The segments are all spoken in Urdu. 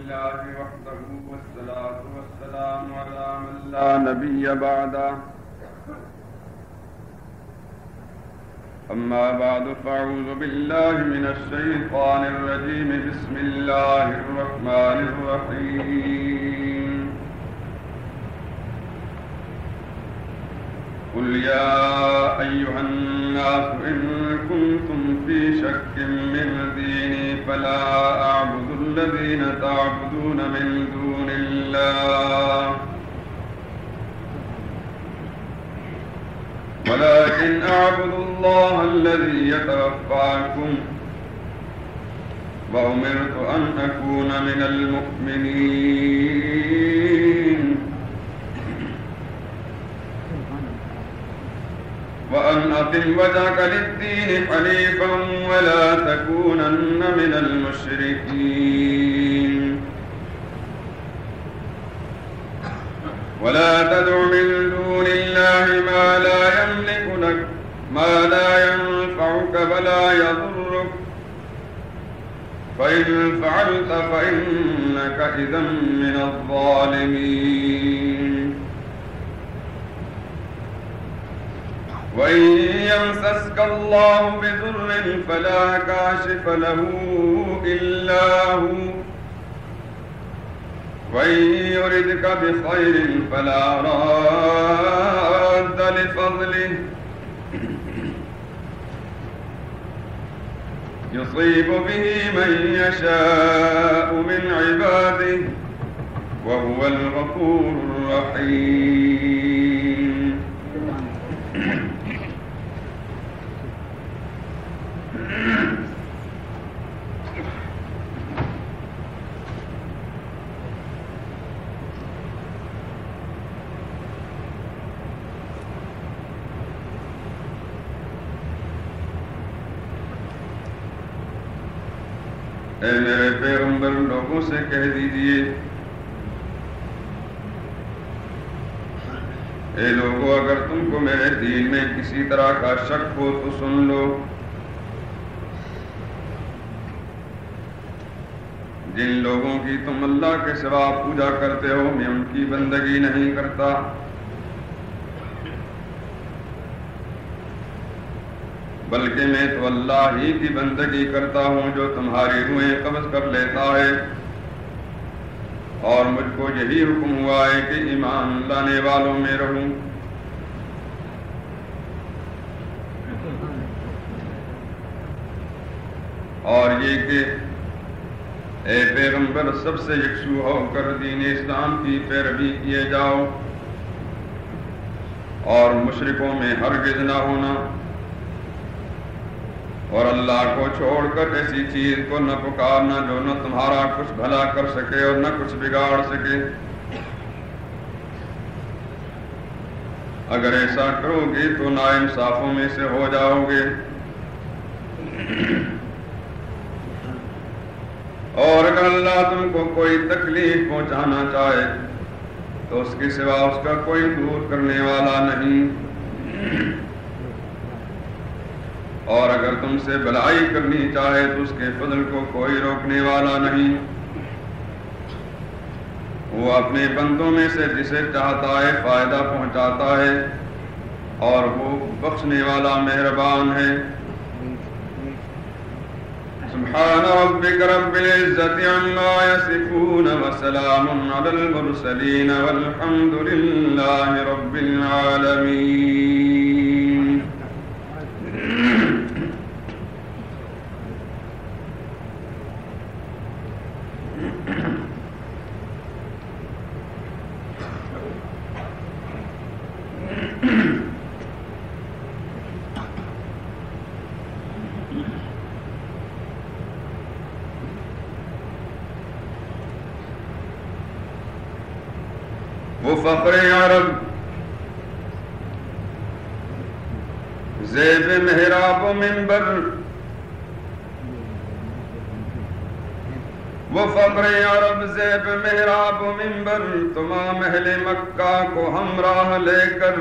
لله وحده والصلاة والسلام على من لا نبي بعده أما بعد فأعوذ بالله من الشيطان الرجيم بسم الله الرحمن الرحيم قل يا أيها الناس إن كنتم في شك من ديني فلا أعبد الذين تعبدون من دون الله ولكن أعبد الله الذي يتوفاكم وأمرت أن أكون من المؤمنين وأن أقم وجهك للدين حنيفا ولا تكونن من المشركين ولا تدع من دون الله ما لا يملك لك ما لا ينفعك ولا يضرك فإن فعلت فإنك إذا من الظالمين وإن يمسسك الله بضر فلا كاشف له إلا هو وإن يردك بخير فلا راد لفضله يصيب به من يشاء من عباده وهو الغفور الرحيم اے میرے پیغمبر لوگوں سے کہہ دیجئے اے لوگوں اگر تم کو میرے دین میں کسی طرح کا شک ہو تو سن لو جن لوگوں کی تم اللہ کے سوا پوجا کرتے ہو میں ان کی بندگی نہیں کرتا بلکہ میں تو اللہ ہی کی بندگی کرتا ہوں جو تمہاری روحیں قبض کر لیتا ہے اور مجھ کو یہی حکم ہوا ہے کہ ایمان لانے والوں میں رہوں اور یہ کہ اے پیغمبر سب سے یکسو ہو کر دین اسلام کی پیروی کیے جاؤ اور مشرکوں میں ہرگز نہ ہونا اور اللہ کو چھوڑ کر ایسی چیز کو نہ پکارنا جو نہ تمہارا کچھ بھلا کر سکے اور نہ کچھ بگاڑ سکے اگر ایسا کرو گے تو ناانصافوں میں سے ہو جاؤ گے اور اگر اللہ تم کو کوئی تکلیف پہنچانا چاہے تو اس کے سوا اس کا کوئی دور کرنے والا نہیں اور اگر تم سے بھلائی کرنی چاہے تو اس کے فضل کو کوئی روکنے والا نہیں وہ اپنے بندوں میں سے جسے چاہتا ہے فائدہ پہنچاتا ہے اور وہ بخشنے والا مہربان ہے سبحان ربك رب العزة عما يصفون وسلام على المرسلين والحمد لله رب العالمين وہ فخر عرب زیب محراب و منبر وہ فخر عرب زیب محراب و منبر تمام اہل مکہ کو ہمراہ لے کر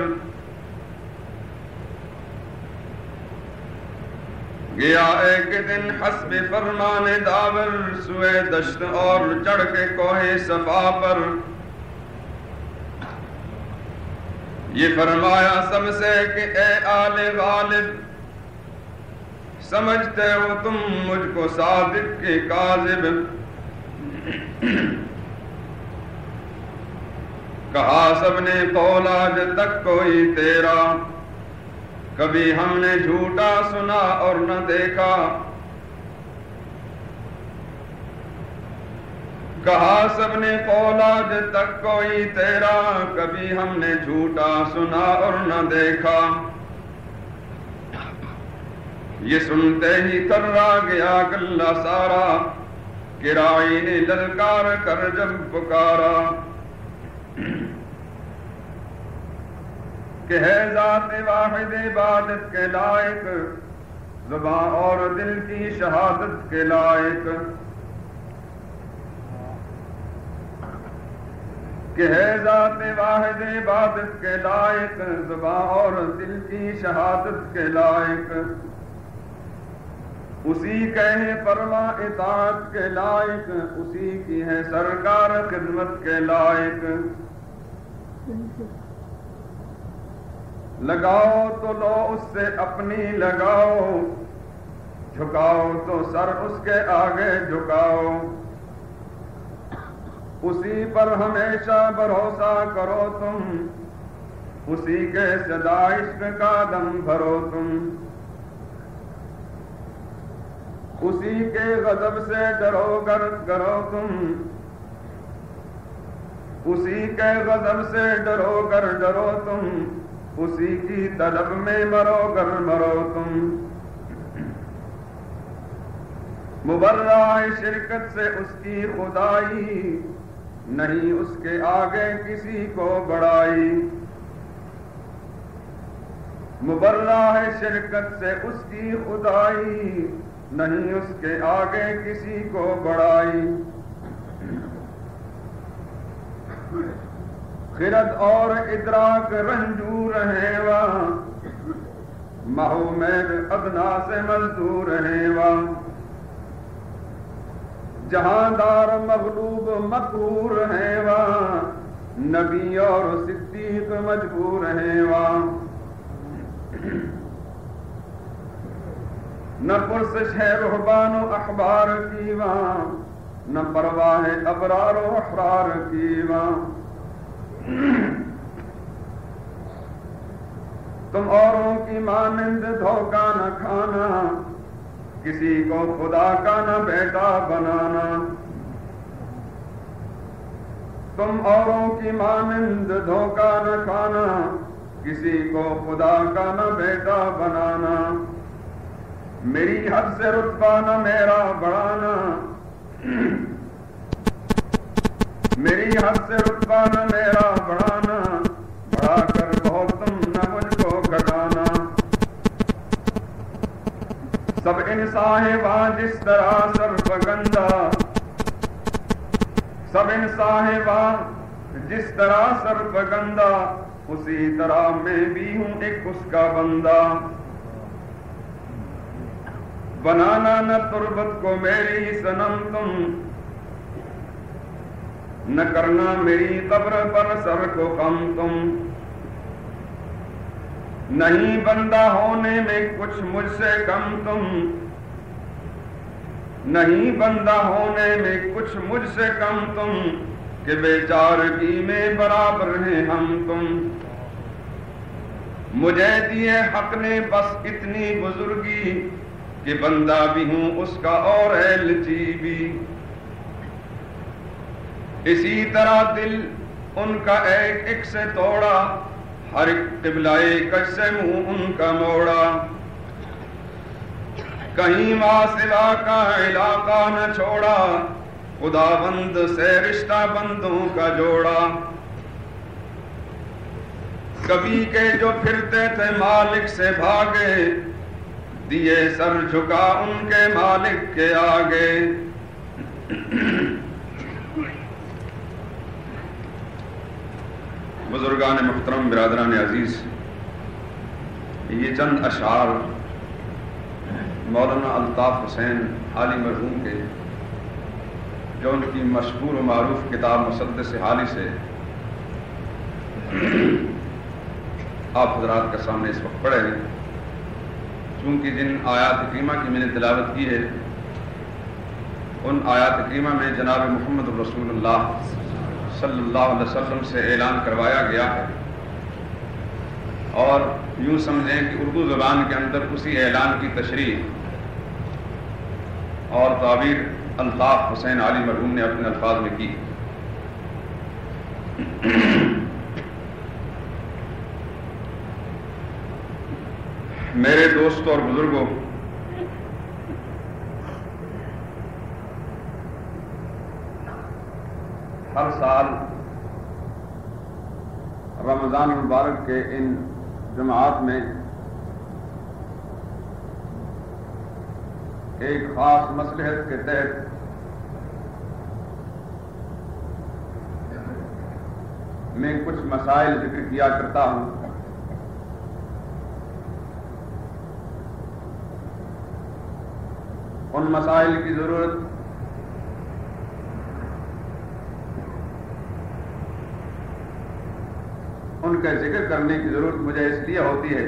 گیا ایک دن حسب فرمان داور سوئے دشت اور چڑھ کے کوہ صفا پر، یہ فرمایا سب سے کہ اے آل غالب، سمجھتے ہو تم مجھ کو صادق کے کاذب؟ کہا سب نے قول آج تک کوئی تیرا، کبھی ہم نے جھوٹا سنا اور نہ دیکھا۔ کہا سب نے قول آج تک کوئی تیرا، کبھی ہم نے جھوٹا سنا اور نہ دیکھا۔ یہ سنتے ہی تھرا گیا گلہ سارا، کہ راعی نے للکار کر جب پکارا، کہ ہے ذات واحد عبادت کے لائق، زبان اور دل کی شہادت کے لائق، کہ ہے ذات واحد عبادت کے لائق، زبان اور دل کی شہادت کے لائق، اسی کے ہے فرما اطاعت کے لائق، اسی کی ہے سرکار خدمت کے لائق۔ لگاؤ تو لو اس سے اپنی لگاؤ، جھکاؤ تو سر اس کے آگے جھکاؤ، اسی پر ہمیشہ بھروسہ کرو تم، اسی کے صدا عشق کا دم بھرو تم، اسی کے غضب سے ڈرو گر کرو تم، اسی کے غضب سے ڈرو گر ڈرو تم، اسی کی طلب میں مرو گر مرو تم۔ مبرہ ہے شرکت سے اس کی خدائی، نہیں اس کے آگے کسی کو بڑائی۔ مبرہ ہے شرکت سے اس کی خدائی، نہیں اس کے آگے کسی کو بڑائی۔ خرد اور ادراک رنجور ہیں وہاں، محو میر ادنا سے مزدور ہیں وہاں، جہاں دار مغلوب مقہور ہیں وہاں، نبی اور صدیق مجبور ہیں وہاں۔ نہ پرسش ہے رہبان و احبار کی وہاں، نہ پرواہ ہے ابرار و احرار کی وہاں۔ تم اوروں کی مانند دھوکہ نہ کھانا، کسی کو خدا کا نہ بیٹا بنانا۔ تم اوروں کی مانند دھوکہ نہ کھانا، کسی کو خدا کا نہ بیٹا بنانا۔ میری حد سے رتبہ نہ میرا بڑھانا، میری حد سے رتبہ نہ میرا بڑھانا، بڑھا کر بہت تم نہ مجھ کو گھٹانا۔ سب انسان وہاں جس طرح سرفگندہ، سب انسان وہاں جس طرح سرفگندہ، اسی طرح میں بھی ہوں ایک اس کا بندہ۔ بنانا نہ تربت کو میری صنم تم، نہ کرنا میری قبر پر سر کو خم تم۔ نہیں بندہ ہونے میں کچھ مجھ سے کم تم، نہیں بندہ ہونے میں کچھ مجھ سے کم تم، کہ بیچارگی میں برابر ہیں ہم تم۔ مجھے دیے حق نے بس اتنی بزرگی، کہ بندہ بھی ہوں اس کا اور ہے لچیبی۔ اسی طرح دل ان کا ایک ایک سے توڑا، ہر ایک قبلہ کش سے منہ ان کا موڑا۔ کہیں ماں سوا کا علاقہ نہ چھوڑا، خدا بند سے رشتہ بندوں کا جوڑا۔ کبھی کے جو پھرتے تھے مالک سے بھاگے، دیے سر جھکا ان کے مالک کے آگے۔ بزرگان محترم، برادران عزیز، یہ چند اشعار مولانا الطاف حسین حالی مرحوم کے جو ان کی مشہور و معروف کتاب مسدس حالی سے آپ حضرات کے سامنے اس وقت پڑھے ہیں، چونکہ جن آیات کریمہ کی میں نے تلاوت کی ہے ان آیات کریمہ میں جناب محمد رسول اللہ صلی اللہ علیہ وسلم سے اعلان کروایا گیا ہے، اور یوں سمجھیں کہ اردو زبان کے اندر اسی اعلان کی تشریح اور تعبیر الطاف حسین علی مرحوم نے اپنے الفاظ میں کی۔ میرے دوستوں اور بزرگوں، ہر سال رمضان المبارک کے ان جماعت میں ایک خاص مصلحت کے تحت میں کچھ مسائل ذکر کیا کرتا ہوں۔ ان مسائل کی ضرورت ان کا ذکر کرنے کی ضرورت مجھے اس لیے ہوتی ہے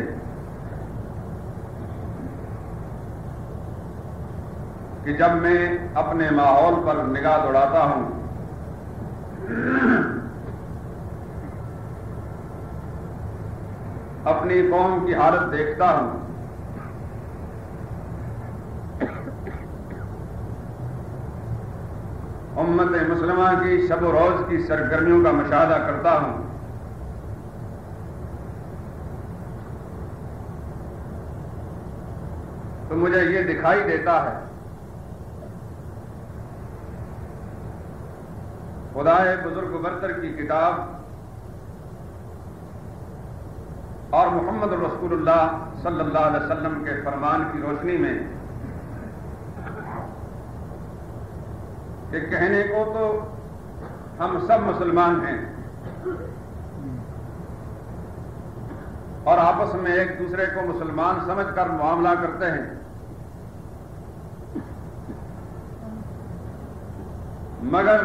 کہ جب میں اپنے ماحول پر نگاہ دوڑاتا ہوں اپنی قوم کی حالت دیکھتا ہوں امت مسلمہ کی شب و روز کی سرگرمیوں کا مشاہدہ کرتا ہوں تو مجھے یہ دکھائی دیتا ہے خدائے بزرگ برتر کی کتاب اور محمد رسول اللہ صلی اللہ علیہ وسلم کے فرمان کی روشنی میں کہ کہنے کو تو ہم سب مسلمان ہیں اور آپس میں ایک دوسرے کو مسلمان سمجھ کر معاملہ کرتے ہیں، مگر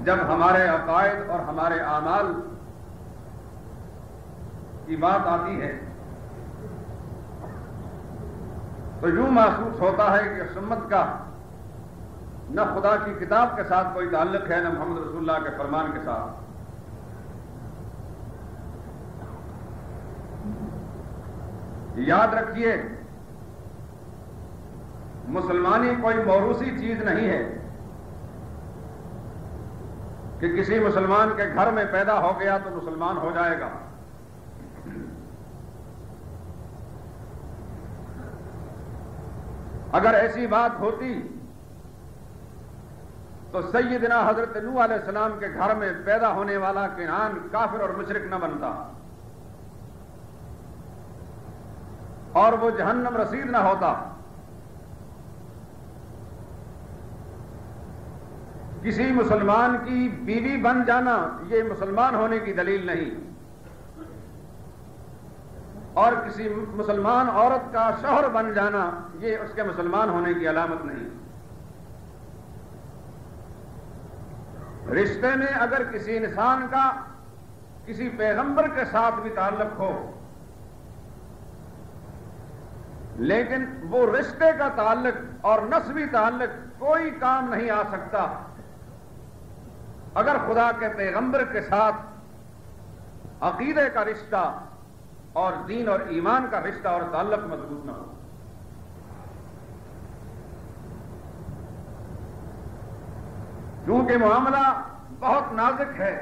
جب ہمارے عقائد اور ہمارے اعمال کی بات آتی ہے تو یوں محسوس ہوتا ہے کہ سمت کا نہ خدا کی کتاب کے ساتھ کوئی تعلق ہے نہ محمد رسول اللہ کے فرمان کے ساتھ۔ یاد رکھیے مسلمانی کوئی موروثی چیز نہیں ہے کہ کسی مسلمان کے گھر میں پیدا ہو گیا تو مسلمان ہو جائے گا۔ اگر ایسی بات ہوتی تو سیدنا حضرت نوح علیہ السلام کے گھر میں پیدا ہونے والا کنعان کافر اور مشرک نہ بنتا اور وہ جہنم رسید نہ ہوتا۔ کسی مسلمان کی بیوی بن جانا یہ مسلمان ہونے کی دلیل نہیں، اور کسی مسلمان عورت کا شوہر بن جانا یہ اس کے مسلمان ہونے کی علامت نہیں۔ رشتے میں اگر کسی انسان کا کسی پیغمبر کے ساتھ بھی تعلق ہو لیکن وہ رشتے کا تعلق اور نسبی تعلق کوئی کام نہیں آ سکتا اگر خدا کے پیغمبر کے ساتھ عقیدے کا رشتہ اور دین اور ایمان کا رشتہ اور تعلق مضبوط نہ ہو۔ کیونکہ معاملہ بہت نازک ہے،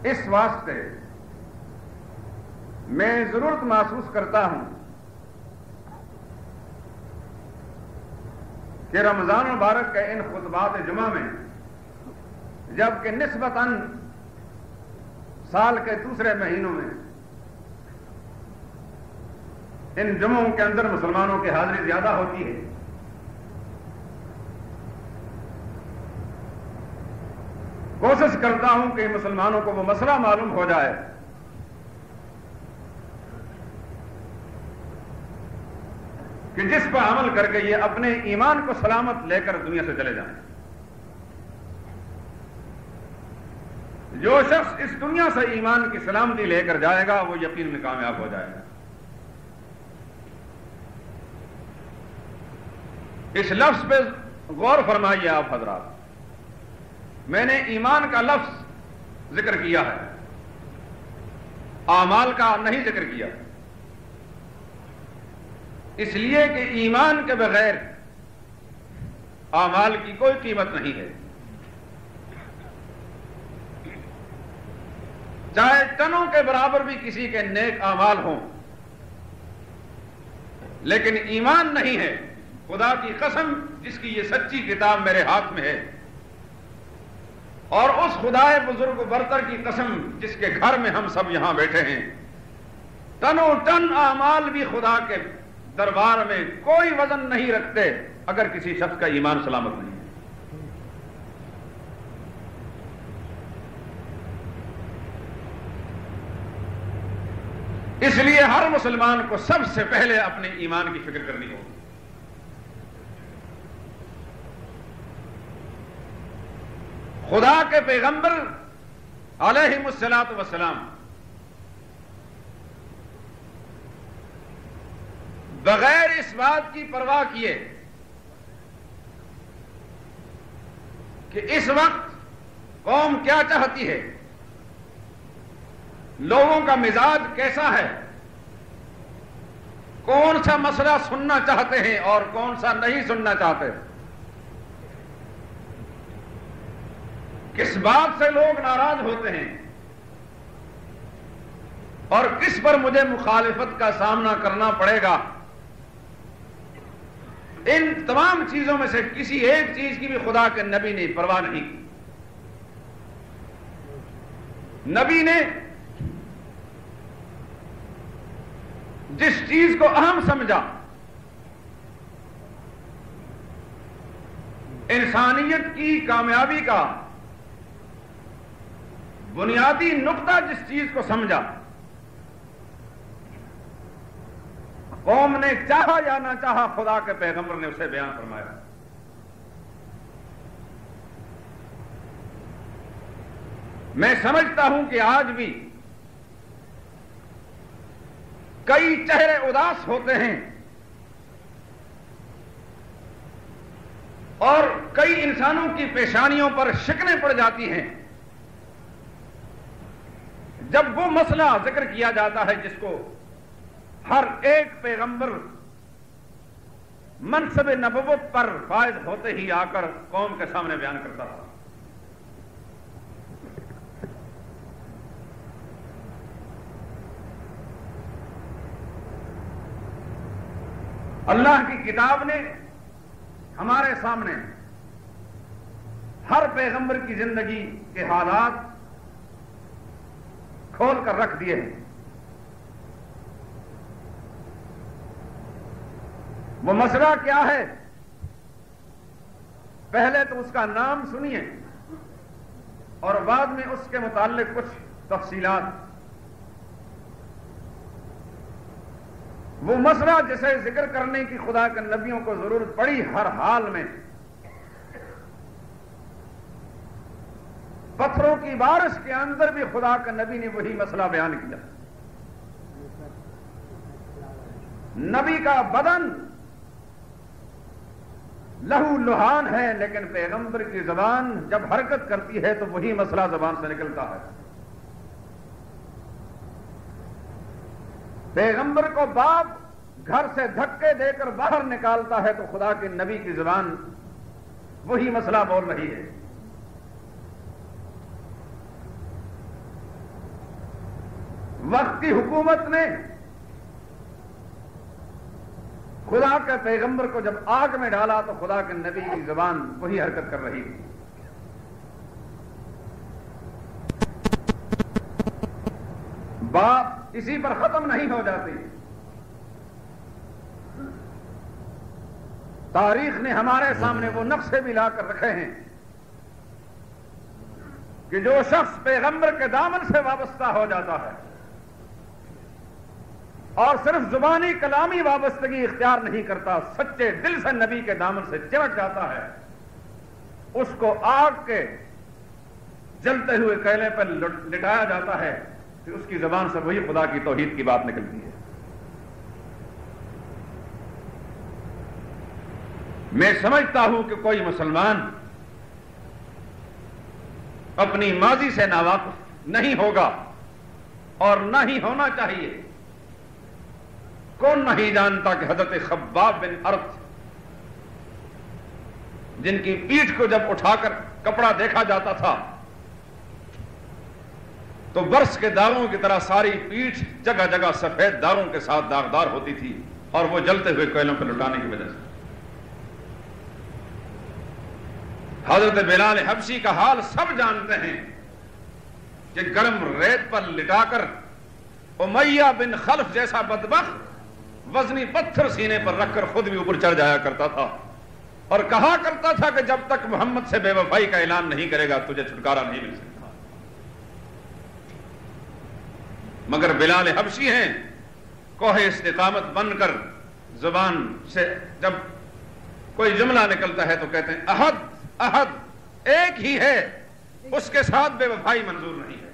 اس واسطے میں ضرورت محسوس کرتا ہوں کہ رمضان مبارک کے ان خطبات جمعہ میں جبکہ نسبتاً سال کے دوسرے مہینوں میں ان جمعوں کے اندر مسلمانوں کی حاضری زیادہ ہوتی ہے، کوشش کرتا ہوں کہ مسلمانوں کو وہ مسئلہ معلوم ہو جائے کہ جس پر عمل کر کے یہ اپنے ایمان کو سلامت لے کر دنیا سے چلے جائیں. جو شخص اس دنیا سے ایمان کی سلامتی لے کر جائے گا وہ یقین میں کامیاب ہو جائے گا. اس لفظ پہ غور فرمائیے آپ حضرات. میں نے ایمان کا لفظ ذکر کیا ہے، اعمال کا نہیں ذکر کیا، اس لیے کہ ایمان کے بغیر اعمال کی کوئی قیمت نہیں ہے. چاہے ٹنوں کے برابر بھی کسی کے نیک اعمال ہوں، لیکن ایمان نہیں ہے. خدا کی قسم جس کی یہ سچی کتاب میرے ہاتھ میں ہے، اور اس خدائے بزرگ برتر کی قسم جس کے گھر میں ہم سب یہاں بیٹھے ہیں، ٹنوں ٹن اعمال بھی خدا کے دربار میں کوئی وزن نہیں رکھتے اگر کسی شخص کا ایمان سلامت نہیں ہے. اس لیے ہر مسلمان کو سب سے پہلے اپنے ایمان کی فکر کرنی ہوگی. خدا کے پیغمبر علیہم الصلاۃ والسلام بغیر اس بات کی پرواہ کیے کہ اس وقت قوم کیا چاہتی ہے، لوگوں کا مزاج کیسا ہے، کون سا مسئلہ سننا چاہتے ہیں اور کون سا نہیں سننا چاہتے، کس بات سے لوگ ناراض ہوتے ہیں اور کس پر مجھے مخالفت کا سامنا کرنا پڑے گا. ان تمام چیزوں میں سے کسی ایک چیز کی بھی خدا کے نبی نے پرواہ نہیں کی. نبی نے جس چیز کو اہم سمجھا، انسانیت کی کامیابی کا بنیادی نقطہ جس چیز کو سمجھا، قوم نے چاہا یا نہ چاہا خدا کے پیغمبر نے اسے بیان فرمایا. میں سمجھتا ہوں کہ آج بھی کئی چہرے اداس ہوتے ہیں اور کئی انسانوں کی پیشانیوں پر شکنیں پڑ جاتی ہیں جب وہ مسئلہ ذکر کیا جاتا ہے جس کو ہر ایک پیغمبر منصب نبوت پر فائز ہوتے ہی آ کر قوم کے سامنے بیان کرتا تھا. اللہ کی کتاب نے ہمارے سامنے ہر پیغمبر کی زندگی کے حالات کھول کر رکھ دیے ہیں. وہ مسئلہ کیا ہے؟ پہلے تو اس کا نام سنیے اور بعد میں اس کے متعلق کچھ تفصیلات. وہ مسئلہ جسے ذکر کرنے کی خدا کے نبیوں کو ضرورت پڑی ہر حال میں، پتھروں کی بارش کے اندر بھی خدا کے نبی نے وہی مسئلہ بیان کیا. نبی کا بدن لہو لہان ہے لیکن پیغمبر کی زبان جب حرکت کرتی ہے تو وہی مسئلہ زبان سے نکلتا ہے. پیغمبر کو باپ گھر سے دھکے دے کر باہر نکالتا ہے تو خدا کے نبی کی زبان وہی مسئلہ بول رہی ہے. وقت کی حکومت نے خدا کے پیغمبر کو جب آگ میں ڈالا تو خدا کے نبی کی زبان وہی حرکت کر رہی تھی. بات اسی پر ختم نہیں ہو جاتی. تاریخ نے ہمارے سامنے وہ نقشے بھی لا کر رکھے ہیں کہ جو شخص پیغمبر کے دامن سے وابستہ ہو جاتا ہے اور صرف زبانی کلامی وابستگی اختیار نہیں کرتا، سچے دل سے نبی کے دامن سے چمٹ جاتا ہے، اس کو آگ کے جلتے ہوئے کیلے پر لٹایا جاتا ہے کہ اس کی زبان سے وہی خدا کی توحید کی بات نکلتی ہے۔ میں سمجھتا ہوں کہ کوئی مسلمان اپنی ماضی سے ناواقف نہیں ہوگا اور نہ ہی ہونا چاہیے۔ کون نہیں جانتا کہ حضرت خباب بن ارت، جن کی پیٹھ کو جب اٹھا کر کپڑا دیکھا جاتا تھا تو برس کے داغوں کی طرح ساری پیٹھ جگہ جگہ سفید داغوں کے ساتھ داغدار ہوتی تھی، اور وہ جلتے ہوئے کوئلوں پر لٹانے کی وجہ سے۔ حضرت بلال حبشی کا حال سب جانتے ہیں کہ گرم ریت پر لٹا کر امیہ بن خلف جیسا بدبخت وزنی پتھر سینے پر رکھ کر خود بھی اوپر چڑھ جایا کرتا تھا اور کہا کرتا تھا کہ جب تک محمد سے بے وفائی کا اعلان نہیں کرے گا تجھے چھٹکارا نہیں مل سکتا۔ مگر بلال حبشی ہیں کوہ استقامت بن کر زبان سے جب کوئی جملہ نکلتا ہے تو کہتے ہیں احد احد، ایک ہی ہے، اس کے ساتھ بے وفائی منظور نہیں ہے۔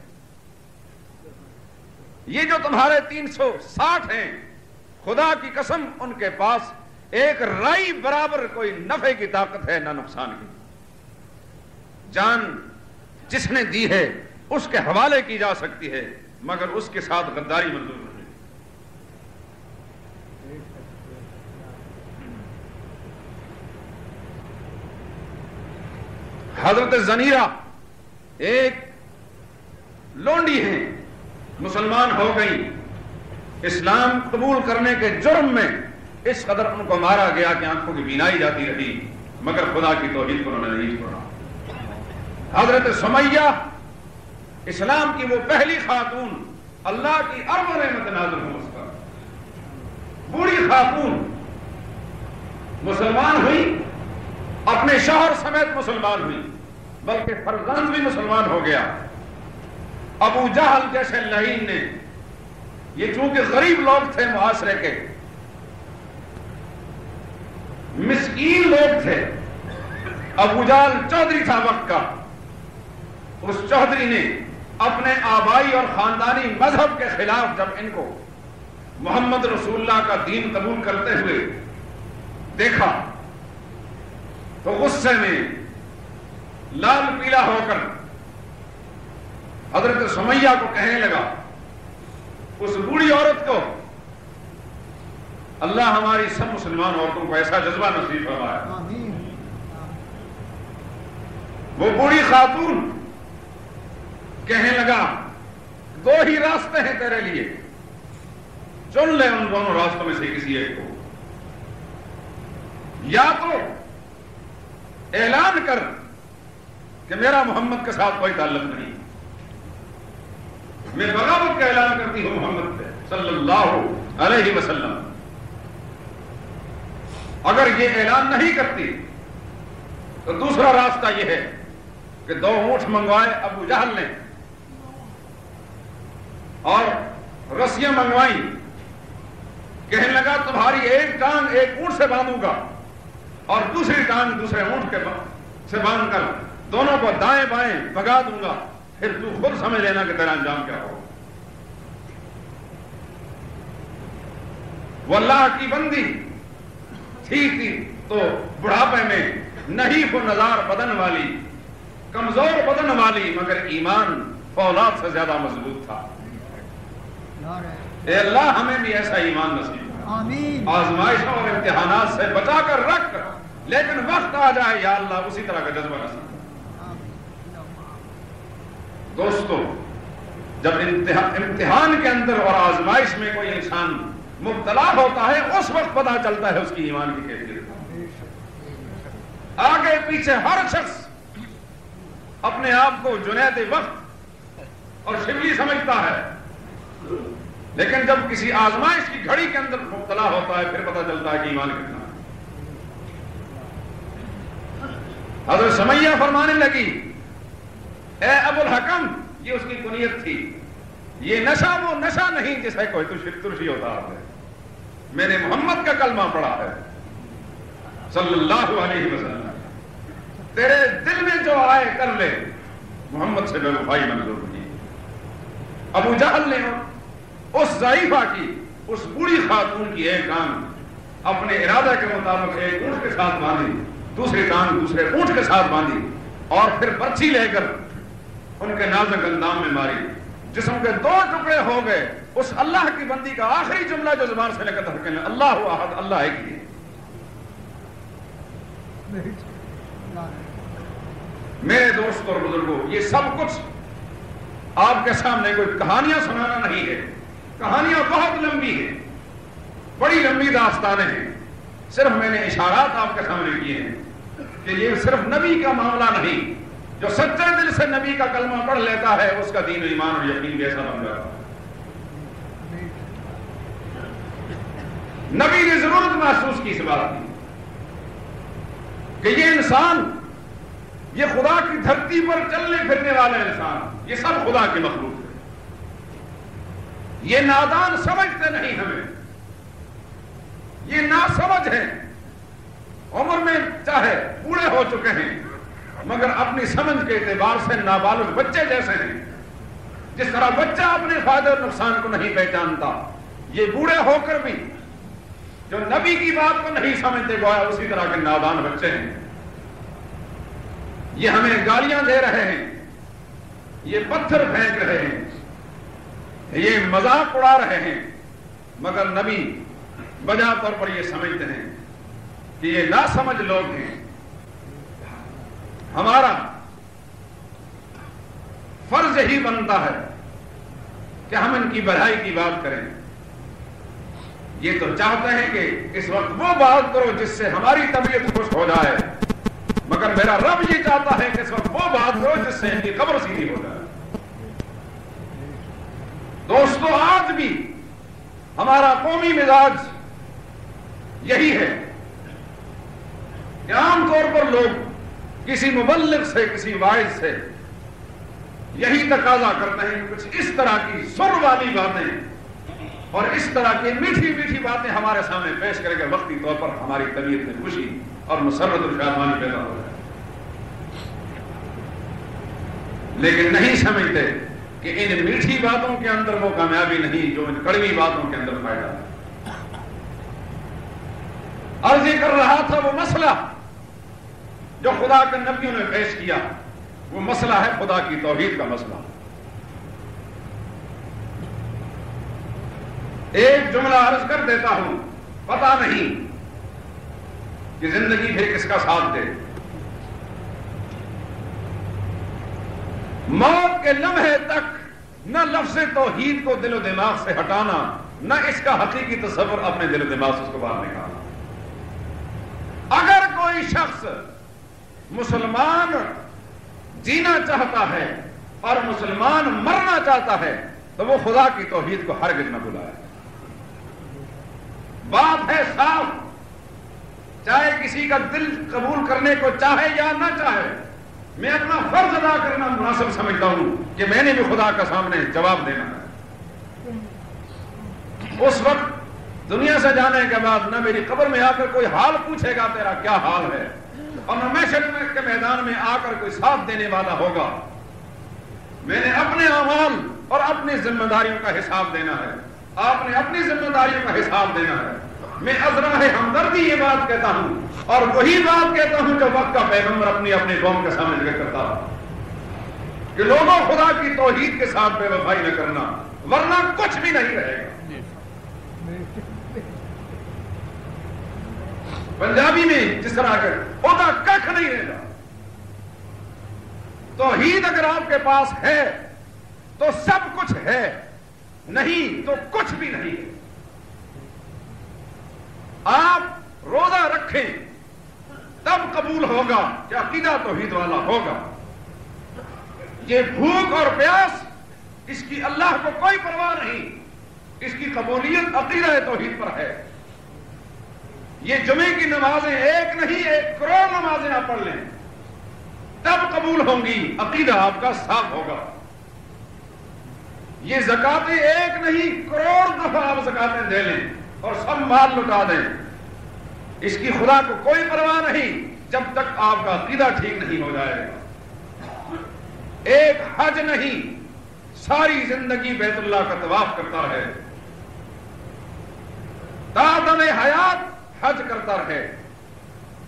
یہ جو تمہارے 360 ہیں، خدا کی قسم ان کے پاس ایک رائی برابر کوئی نفع کی طاقت ہے نہ نقصان کی۔ جان جس نے دی ہے اس کے حوالے کی جا سکتی ہے، مگر اس کے ساتھ غداری منظور نہیں۔ حضرت زنیرہ ایک لونڈی ہیں، مسلمان ہو گئی، اسلام قبول کرنے کے جرم میں اس قدر ان کو مارا گیا کہ آنکھوں کی بینائی جاتی رہی، مگر خدا کی توحید کو انہوں نے نہیں چھوڑا۔ حضرت سمیہ اسلام کی وہ پہلی خاتون، اللہ کی ارب نعمت نازل ہو اس پر، بوڑھی خاتون مسلمان ہوئی، اپنے شوہر سمیت مسلمان ہوئی، بلکہ فرزند بھی مسلمان ہو گیا۔ ابو جہل جیسے لعین نے، یہ چونکہ غریب لوگ تھے معاشرے کے، مسکین لوگ تھے، ابو جہل چودھری تھا وقت کا، اس چودھری نے اپنے آبائی اور خاندانی مذہب کے خلاف جب ان کو محمد رسول اللہ کا دین قبول کرتے ہوئے دیکھا تو غصے میں لال پیلا ہو کر حضرت سمیہ کو کہنے لگا، اس بوڑھی عورت کو اللہ ہماری سب مسلمان عورتوں کو ایسا جذبہ نصیب فرمائے۔ وہ بوڑھی خاتون کہنے لگا، دو ہی راستے ہیں تیرے لیے، چن لے ان دونوں راستوں میں سے کسی ایک کو، یا تو اعلان کر کہ میرا محمد کے ساتھ کوئی تعلق نہیں، میں بغاوت کا اعلان کرتی ہوں محمد پہ صلی اللہ علیہ وسلم۔ اگر یہ اعلان نہیں کرتی تو دوسرا راستہ یہ ہے کہ 2 اونٹ منگوائے ابو جہل نے اور رسیاں منگوائیں، کہنے لگا تمہاری ایک ٹانگ ایک اونٹ سے باندھوں گا اور دوسری ٹانگ دوسرے اونٹ کے سے باندھ کر دونوں کو دائیں بائیں بھگا دوں گا، پھر تو خود سمجھ لینا کہ تیرا انجام کیا ہو۔ وہ اللہ کی بندی تھی تو بڑھاپے میں نحیف و نزار بدن والی، کمزور بدن والی، مگر ایمان فولاد سے زیادہ مضبوط تھا۔ اے اللہ ہمیں بھی ایسا ایمان نصیب آمین، آزمائشوں اور امتحانات سے بچا کر رکھ، لیکن وقت آ جائے یا اللہ اسی طرح کا جذبہ نصیب۔ دوستو، جب امتحان کے اندر اور آزمائش میں کوئی انسان مبتلا ہوتا ہے اس وقت پتہ چلتا ہے اس کی ایمان کی کیفیت۔ آگے پیچھے ہر شخص اپنے آپ کو جنید وقت اور شبلی سمجھتا ہے، لیکن جب کسی آزمائش کی گھڑی کے اندر مبتلا ہوتا ہے پھر پتہ چلتا ہے کہ ایمان کتنا ہے۔ حضرت سمیہ فرمانے لگی، اے ابو الحکم، یہ اس کی کنیت تھی. یہ نشہ وہ نشہ نہیں جسے کوئی ترشی ہوتا ہے. میں نے محمد کا کلمہ پڑھا ہے صلی اللہ علیہ وسلم. تیرے دل میں جو آئے کر لے، محمد سے بے وفائی منظور کی. ابو جہل نے اس ضعیفہ کی، اس بوڑھی خاتون کی ایک ٹانگ اپنے ارادہ کے مطابق ایک اونٹ کے ساتھ باندھی، دوسری ٹانگ دوسرے اونٹ کے ساتھ باندھی، اور پھر برچھی لے کر ان کے نازک اندام میں ماری. جسم کے 2 ٹکڑے ہو گئے. اس اللہ کی بندی کا آخری جملہ جو زبان سے نکلتا ہے، اللہ احد، اللہ ایک ہی ہے. میرے دوست اور بزرگوں، یہ سب کچھ آپ کے سامنے کوئی کہانیاں سنانا نہیں ہے. کہانیاں بہت لمبی ہیں، بڑی لمبی داستانیں ہیں. صرف میں نے اشارات آپ کے سامنے کیے ہیں کہ یہ صرف نبی کا معاملہ نہیں. جو سچے دل سے نبی کا کلمہ پڑھ لیتا ہے اس کا دین و ایمان اور یقین کیسا بن جاتا ہے. نبی نے ضرورت محسوس کی اس بات کی کہ یہ انسان، یہ خدا کی دھرتی پر چلنے پھرنے والا انسان، یہ سب خدا کی مخلوق ہے. یہ نادان سمجھتے نہیں ہمیں، یہ ناسمجھ ہیں. عمر میں چاہے بوڑھے ہو چکے ہیں مگر اپنی سمجھ کے اعتبار سے نابالغ بچے جیسے ہیں. جس طرح بچہ اپنے فائدے اور نقصان کو نہیں پہچانتا، یہ بوڑھے ہو کر بھی جو نبی کی بات کو نہیں سمجھتے گویا اسی طرح کے نادان بچے ہیں. یہ ہمیں گالیاں دے رہے ہیں، یہ پتھر پھینک رہے ہیں، یہ مذاق اڑا رہے ہیں، مگر نبی بجا طور پر یہ سمجھتے ہیں کہ یہ ناسمجھ لوگ ہیں. ہمارا فرض یہی بنتا ہے کہ ہم ان کی بھلائی کی بات کریں. یہ تو چاہتے ہیں کہ اس وقت وہ بات کرو جس سے ہماری طبیعت خوش ہو جائے، مگر میرا رب یہ چاہتا ہے کہ اس وقت وہ بات کرو جس سے ان کی قبر سیدھی ہو جائے. دوستو، آج بھی ہمارا قومی مزاج یہی ہے کہ عام طور پر لوگ کسی مبلغ سے، کسی واعظ سے یہی تقاضا کرتے ہیں کہ کچھ اس طرح کی سر والی باتیں اور اس طرح کی میٹھی میٹھی باتیں ہمارے سامنے پیش کرے گا، وقتی طور پر ہماری طبیعت میں خوشی اور مسرت اور شادمانی پیدا ہو جائے. لیکن نہیں سمجھتے کہ ان میٹھی باتوں کے اندر وہ کامیابی نہیں جو ان کڑوی باتوں کے اندر فائدہ ہے. عرض کر رہا تھا وہ مسئلہ جو خدا کے نبیوں نے پیش کیا، وہ مسئلہ ہے خدا کی توحید کا مسئلہ. ایک جملہ عرض کر دیتا ہوں، پتہ نہیں کہ زندگی پھر کس کا ساتھ دے. موت کے لمحے تک نہ لفظ توحید کو دل و دماغ سے ہٹانا، نہ اس کا حقیقی تصور اپنے دل و دماغ سے اس کو باہر نکالنا. اگر کوئی شخص مسلمان جینا چاہتا ہے اور مسلمان مرنا چاہتا ہے تو وہ خدا کی توحید کو ہرگز نہ بلائے. بات ہے صاف، چاہے کسی کا دل قبول کرنے کو چاہے یا نہ چاہے. میں اپنا فرض ادا کرنا مناسب سمجھتا ہوں کہ میں نے بھی خدا کا سامنے جواب دینا ہے. اس وقت دنیا سے جانے کے بعد نہ میری قبر میں آ کر کوئی حال پوچھے گا تیرا کیا حال ہے، اور نہ محشر کے میدان میں آ کر کوئی ساتھ دینے والا ہوگا. میں نے اپنے اعمال اور اپنی ذمہ داریوں کا حساب دینا ہے، آپ نے اپنی ذمہ داریوں کا حساب دینا ہے. میں ازراہ ہمدردی یہ بات کہتا ہوں اور وہی بات کہتا ہوں جو وقت کا پیغمبر اپنی قوم کے سامنے ذکر کرتا کہ لوگوں خدا کی توحید کے ساتھ بے وفائی نہ کرنا ورنہ کچھ بھی نہیں رہے گا. پنجابی میں جس طرح کے خدا ککھ نہیں رہے گا. توحید اگر آپ کے پاس ہے تو سب کچھ ہے، نہیں تو کچھ بھی نہیں ہے. آپ روزہ رکھیں تب قبول ہوگا کہ عقیدہ توحید والا ہوگا. یہ بھوک اور پیاس اس کی اللہ کو کوئی پرواہ نہیں، اس کی قبولیت عقیدہ توحید پر ہے. یہ جمعے کی نمازیں ایک نہیں 1 کروڑ نمازیں آپ پڑھ لیں، تب قبول ہوں گی، عقیدہ آپ کا صاف ہوگا۔ یہ زکاتیں ایک نہیں، کروڑ دفعہ آپ زکاتیں دے لیں اور سب مال لٹا دیں، اس کی خدا کو کوئی پرواہ نہیں جب تک آپ کا عقیدہ ٹھیک نہیں ہو جائے گا۔ ایک حج نہیں، ساری زندگی بیت اللہ کا طواف کرتا رہے، تا دم حیات حج کرتا رہے،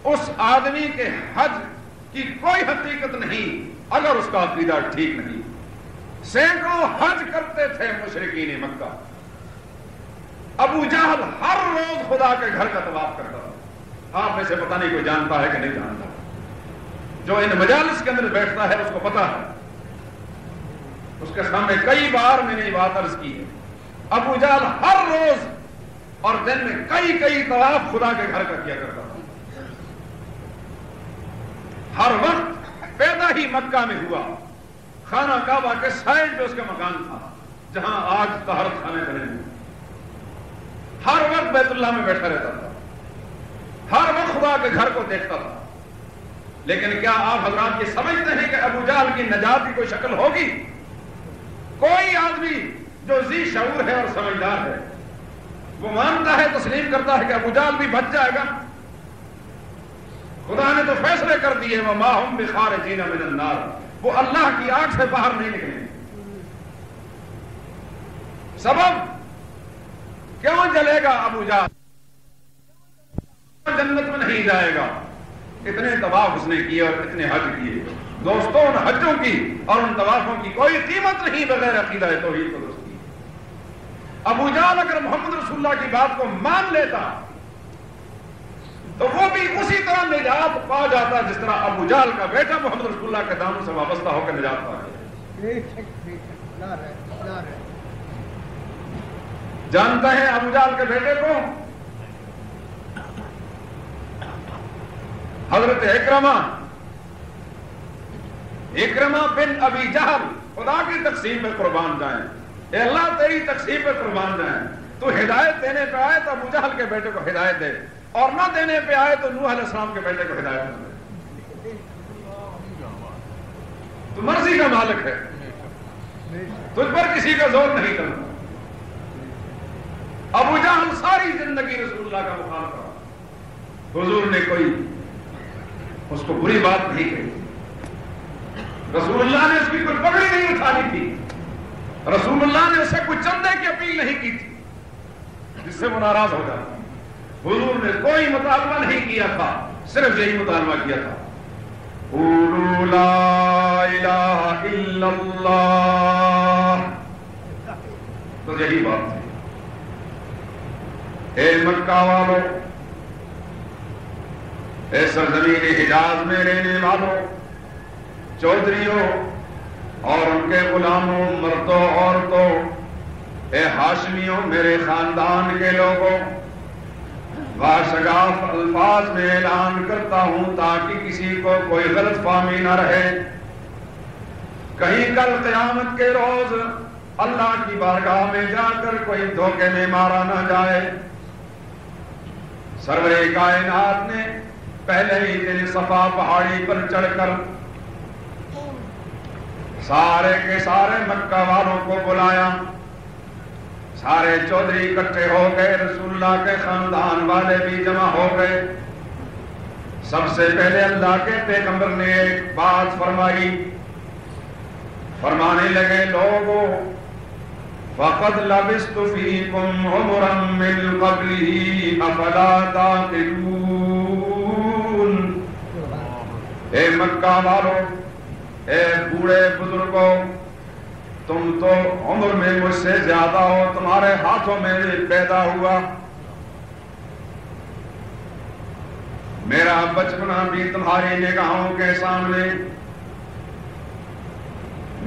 اس آدمی کے حج کی کوئی حقیقت نہیں اگر اس کا عقیدہ ٹھیک نہیں۔ سینکڑوں حج کرتے تھے مشرکین مکہ، ابو جہل ہر روز خدا کے گھر کا طواف کرتا تھا۔ آپ میں سے پتہ نہیں کوئی جانتا ہے کہ نہیں جانتا، جو ان مجالس کے اندر بیٹھتا ہے اس کو پتا ہے، اس کے سامنے کئی بار میں نے یہ بات عرض کی ہے، ابو جہل ہر روز اور دن میں کئی طواف خدا کے گھر کا کیا کرتا تھا۔ ہر وقت پیدا ہی مکہ میں ہوا، خانہ کعبہ کے سائڈ پہ اس کا مکان تھا جہاں آج طہارت خانے بنے ہوئے، ہر وقت بیت اللہ میں بیٹھا رہتا تھا، ہر وقت خدا کے گھر کو دیکھتا تھا۔ لیکن کیا آپ حضرات یہ سمجھتے ہیں کہ ابو جہل کی نجات کی کوئی شکل ہوگی؟ کوئی آدمی جو ذی شعور ہے اور سمجھدار ہے وہ مانتا ہے، تسلیم کرتا ہے کہ ابو جہل بھی بچ جائے گا۔ خدا نے تو فیصلے کر دیے، وَمَا هُمْ بِخَارِجِينَ مِنَ النَّارِ، وہ اللہ کی آنکھ سے باہر نہیں نکلیں۔ سبب کیوں جلے گا ابو جہل؟ جنت میں نہیں جائے گا۔ اتنے طواف اس نے کیے اور اتنے حج کیے، دوستوں ان حجوں کی اور ان طوافوں کی کوئی قیمت نہیں بغیر عقیدہ توحید کو درست کی۔ ابو جہل اگر محمد رسول اللہ کی بات کو مان لیتا تو وہ بھی اسی طرح نجات پا جاتا جس طرح ابو جہل کا بیٹا محمد رسول اللہ کے دامن سے وابستہ ہو کر نجات پا گیا۔ جانتا ہے ابو جہل کے بیٹے کو؟ حضرت اکرمہ بن ابی جہل، خدا کی تقسیم میں قربان جائیں، اے اللہ تیری تقسیم میں قربان جائیں، تو ہدایت دینے پہ آئے تو ابو جہل کے بیٹے کو ہدایت دے، اور نہ دینے پہ آئے تو نوح علیہ السلام کے بیٹے کو ہدایت دے۔ تو مرضی کا مالک ہے، تجھ پر کسی کا زور نہیں کرنا۔ ابو جہل ساری زندگی رسول اللہ کا مخالف رہا، حضور نے کوئی اس کو بری بات نہیں کہی، رسول اللہ نے اس کی کوئی پگڑی نہیں اٹھانی تھی، رسول اللہ نے اسے کوئی چندے کی اپیل نہیں کی تھی جس سے وہ ناراض ہو جاتا۔ حضور نے کوئی مطالبہ نہیں کیا تھا، صرف یہی مطالبہ کیا تھا، قولوا لا الہ الا اللہ، تو یہی بات تھی۔ اے مکہ والوں، اے سرزمین حجاز میں رہنے والوں، چودھریوں اور ان کے غلاموں، مردوں عورتوں، اے ہاشمیوں میرے خاندان کے لوگوں، باشگاف الفاظ میں اعلان کرتا ہوں تاکہ کسی کو کوئی غلط فہمی نہ رہے، کہیں کل قیامت کے روز اللہ کی بارگاہ میں جا کر کوئی دھوکے میں مارا نہ جائے۔ سرور کائنات نے پہلے ہی دن صفا پہاڑی پر چڑھ کر سارے کے سارے مکہ والوں کو بلایا، سارے چودھری اکٹھے ہو گئے، رسول اللہ کے خاندان والے بھی جمع ہو گئے۔ سب سے پہلے اللہ کے پیغمبر نے ایک بات فرمائی، فرمانے لگے، لوگوں وَقَدْ لَبِثْتُ فِيكُمْ عُمُرًا مِّن قَبْلِهِ أَفَلَا تَعْقِلُونَ۔ اے مکہ والوں، اے بوڑھے بزرگوں، تم تو عمر میں مجھ سے زیادہ ہو، تمہارے ہاتھوں میں پیدا ہوا، میرا بچپنا بھی تمہاری نگاہوں کے سامنے،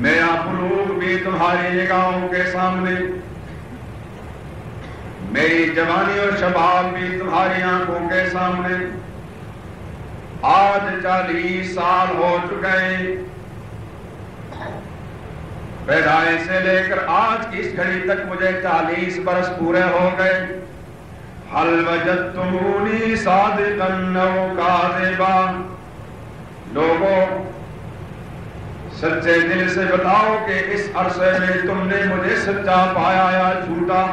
میرا بلوغ بھی تمہاری نگاہوں کے سامنے، میری جوانی اور شباب بھی تمہاری آنکھوں کے سامنے۔ آج 40 سال ہو چکے، پیدائش سے لے کر آج کی اس گھڑی تک مجھے 40 برس پورے ہو گئے۔ حل وجدتمونی صادقا او کاذبا، لوگوں سچے دل سے بتاؤ کہ اس عرصے میں تم نے مجھے سچا پایا یا جھوٹا؟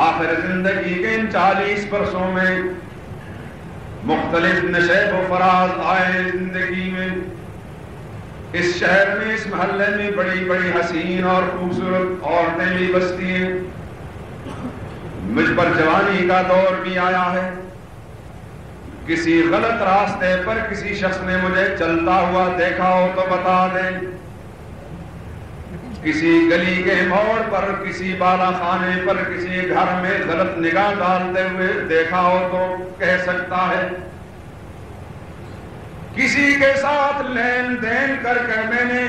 آخر زندگی کے ان 40 برسوں میں مختلف نشیب و فراز آئے زندگی میں. اس شہر میں اس محلے میں بڑی بڑی حسین اور خوبصورت عورتیں بھی بستی ہیں. مجھ پر جوانی کا دور بھی آیا ہے. کسی غلط راستے پر کسی شخص نے مجھے چلتا ہوا دیکھا ہو تو بتا دیں. کسی گلی کے موڑ پر، کسی بالا خانے پر، کسی گھر میں غلط نگاہ ڈالتے ہوئے دیکھا ہو تو کہہ سکتا ہے. کسی کے ساتھ لین دین کر کے میں نے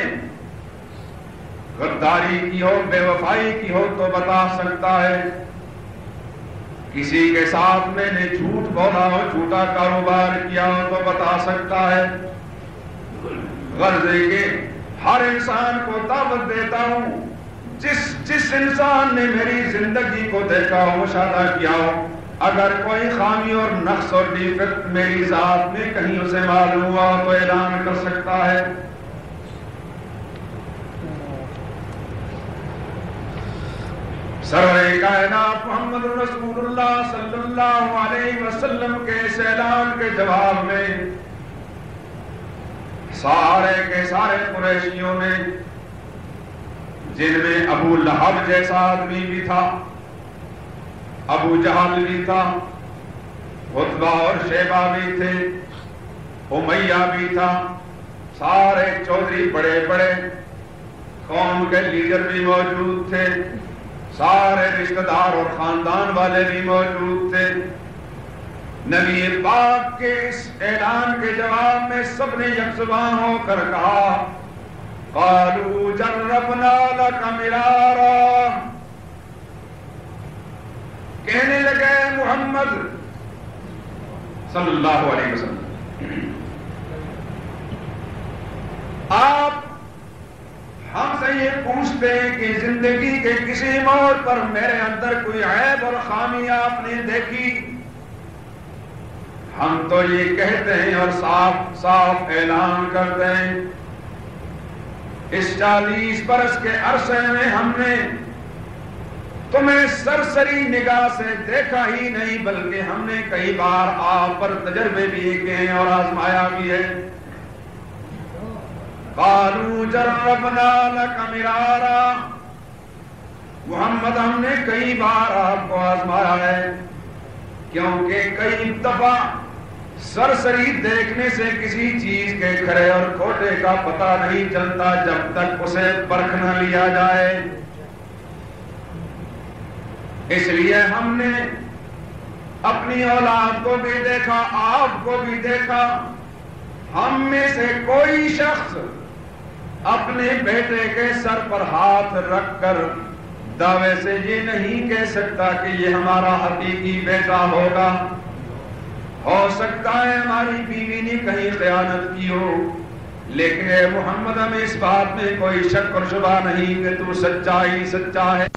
غداری کی ہو، بے وفائی کی ہو تو بتا سکتا ہے. کسی کے ساتھ میں نے جھوٹ بولا ہو، جھوٹا کاروبار کیا ہو تو بتا سکتا ہے. غرض ہے کہ ہر انسان کو دعوت دیتا ہوں، جس انسان نے میری زندگی کو دیکھا ہو، مشاہدہ کیا ہو، اگر کوئی خامی اور نقص اور ڈیفیکٹ میری ذات میں کہیں اسے معلوم ہوا تو اعلان کر سکتا ہے. سرور کائنات محمد رسول اللہ صلی اللہ علیہ وسلم کے اس اعلان کے جواب میں سارے کے سارے قریشیوں نے، جن میں ابو لہب جیسا آدمی بھی تھا، ابو جہل بھی تھا، عتبہ اور شیبہ بھی تھے، امیہ بھی تھا، سارے چودھری بڑے بڑے قوم کے لیڈر بھی موجود تھے، سارے رشتہ دار اور خاندان والے بھی موجود تھے. نبی پاک کے اس اعلان کے جواب میں سب نے یک زبان ہو کر کہا، قالوا جربنا لک مرارا. کہنے لگے محمد صلی اللہ علیہ وسلم، آپ ہم سے یہ پوچھتے ہیں کہ زندگی کے کسی موڑ پر میرے اندر کوئی عیب اور خامی آپ نے دیکھی؟ ہم تو یہ کہتے ہیں اور صاف صاف اعلان کرتے ہیں، اس 40 برس کے عرصے میں ہم نے تمہیں سرسری نگاہ سے دیکھا ہی نہیں، بلکہ ہم نے کئی بار آپ پر تجربے بھی کیے ہیں اور آزمایا بھی ہے. قالوا جربنا لک مرارا. محمد ہم نے کئی بار آپ کو آزمایا ہے، کیونکہ کئی دفعہ سرسری دیکھنے سے کسی چیز کے کھرے اور کھوٹے کا پتہ نہیں چلتا جب تک اسے پرکھ نہ لیا جائے. اس لیے ہم نے اپنی اولاد کو بھی دیکھا، آپ کو بھی دیکھا. ہم میں سے کوئی شخص اپنے بیٹے کے سر پر ہاتھ رکھ کر دعوے سے یہ نہیں کہہ سکتا کہ یہ ہمارا حقیقی بیٹا ہوگا. ہو سکتا ہے ہماری بیوی نے کہیں خیانت کی ہو، لیکن اے محمد ہمیں اس بات میں کوئی شک اور شبہ نہیں کہ تو سچا ہی سچا ہے.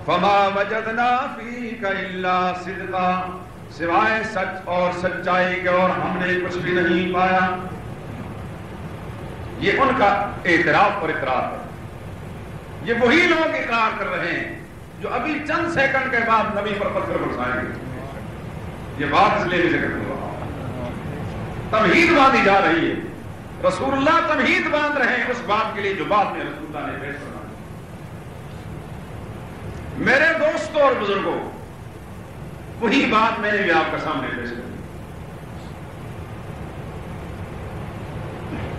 فما وجدنا فیک الا صدقا. سوائے سچ اور سچائی کے اور ہم نے کچھ بھی نہیں پایا. یہ ان کا اعتراف اور اقرار ہے. یہ وہی لوگ اقرار کر رہے ہیں جو ابھی چند سیکنڈ کے بعد نبی پر پتھر برسائیں گے. یہ بات اس لیے بھی ذکر کر رہا ہوں، تمہید باندھی جا رہی ہے. رسول اللہ تمہید باندھ رہے ہیں اس بات کے لیے جو بات میں رسول اللہ نے پیش کرنا. میرے دوستوں اور بزرگوں، وہی بات میں نے بھی آپ کے سامنے پیش کی.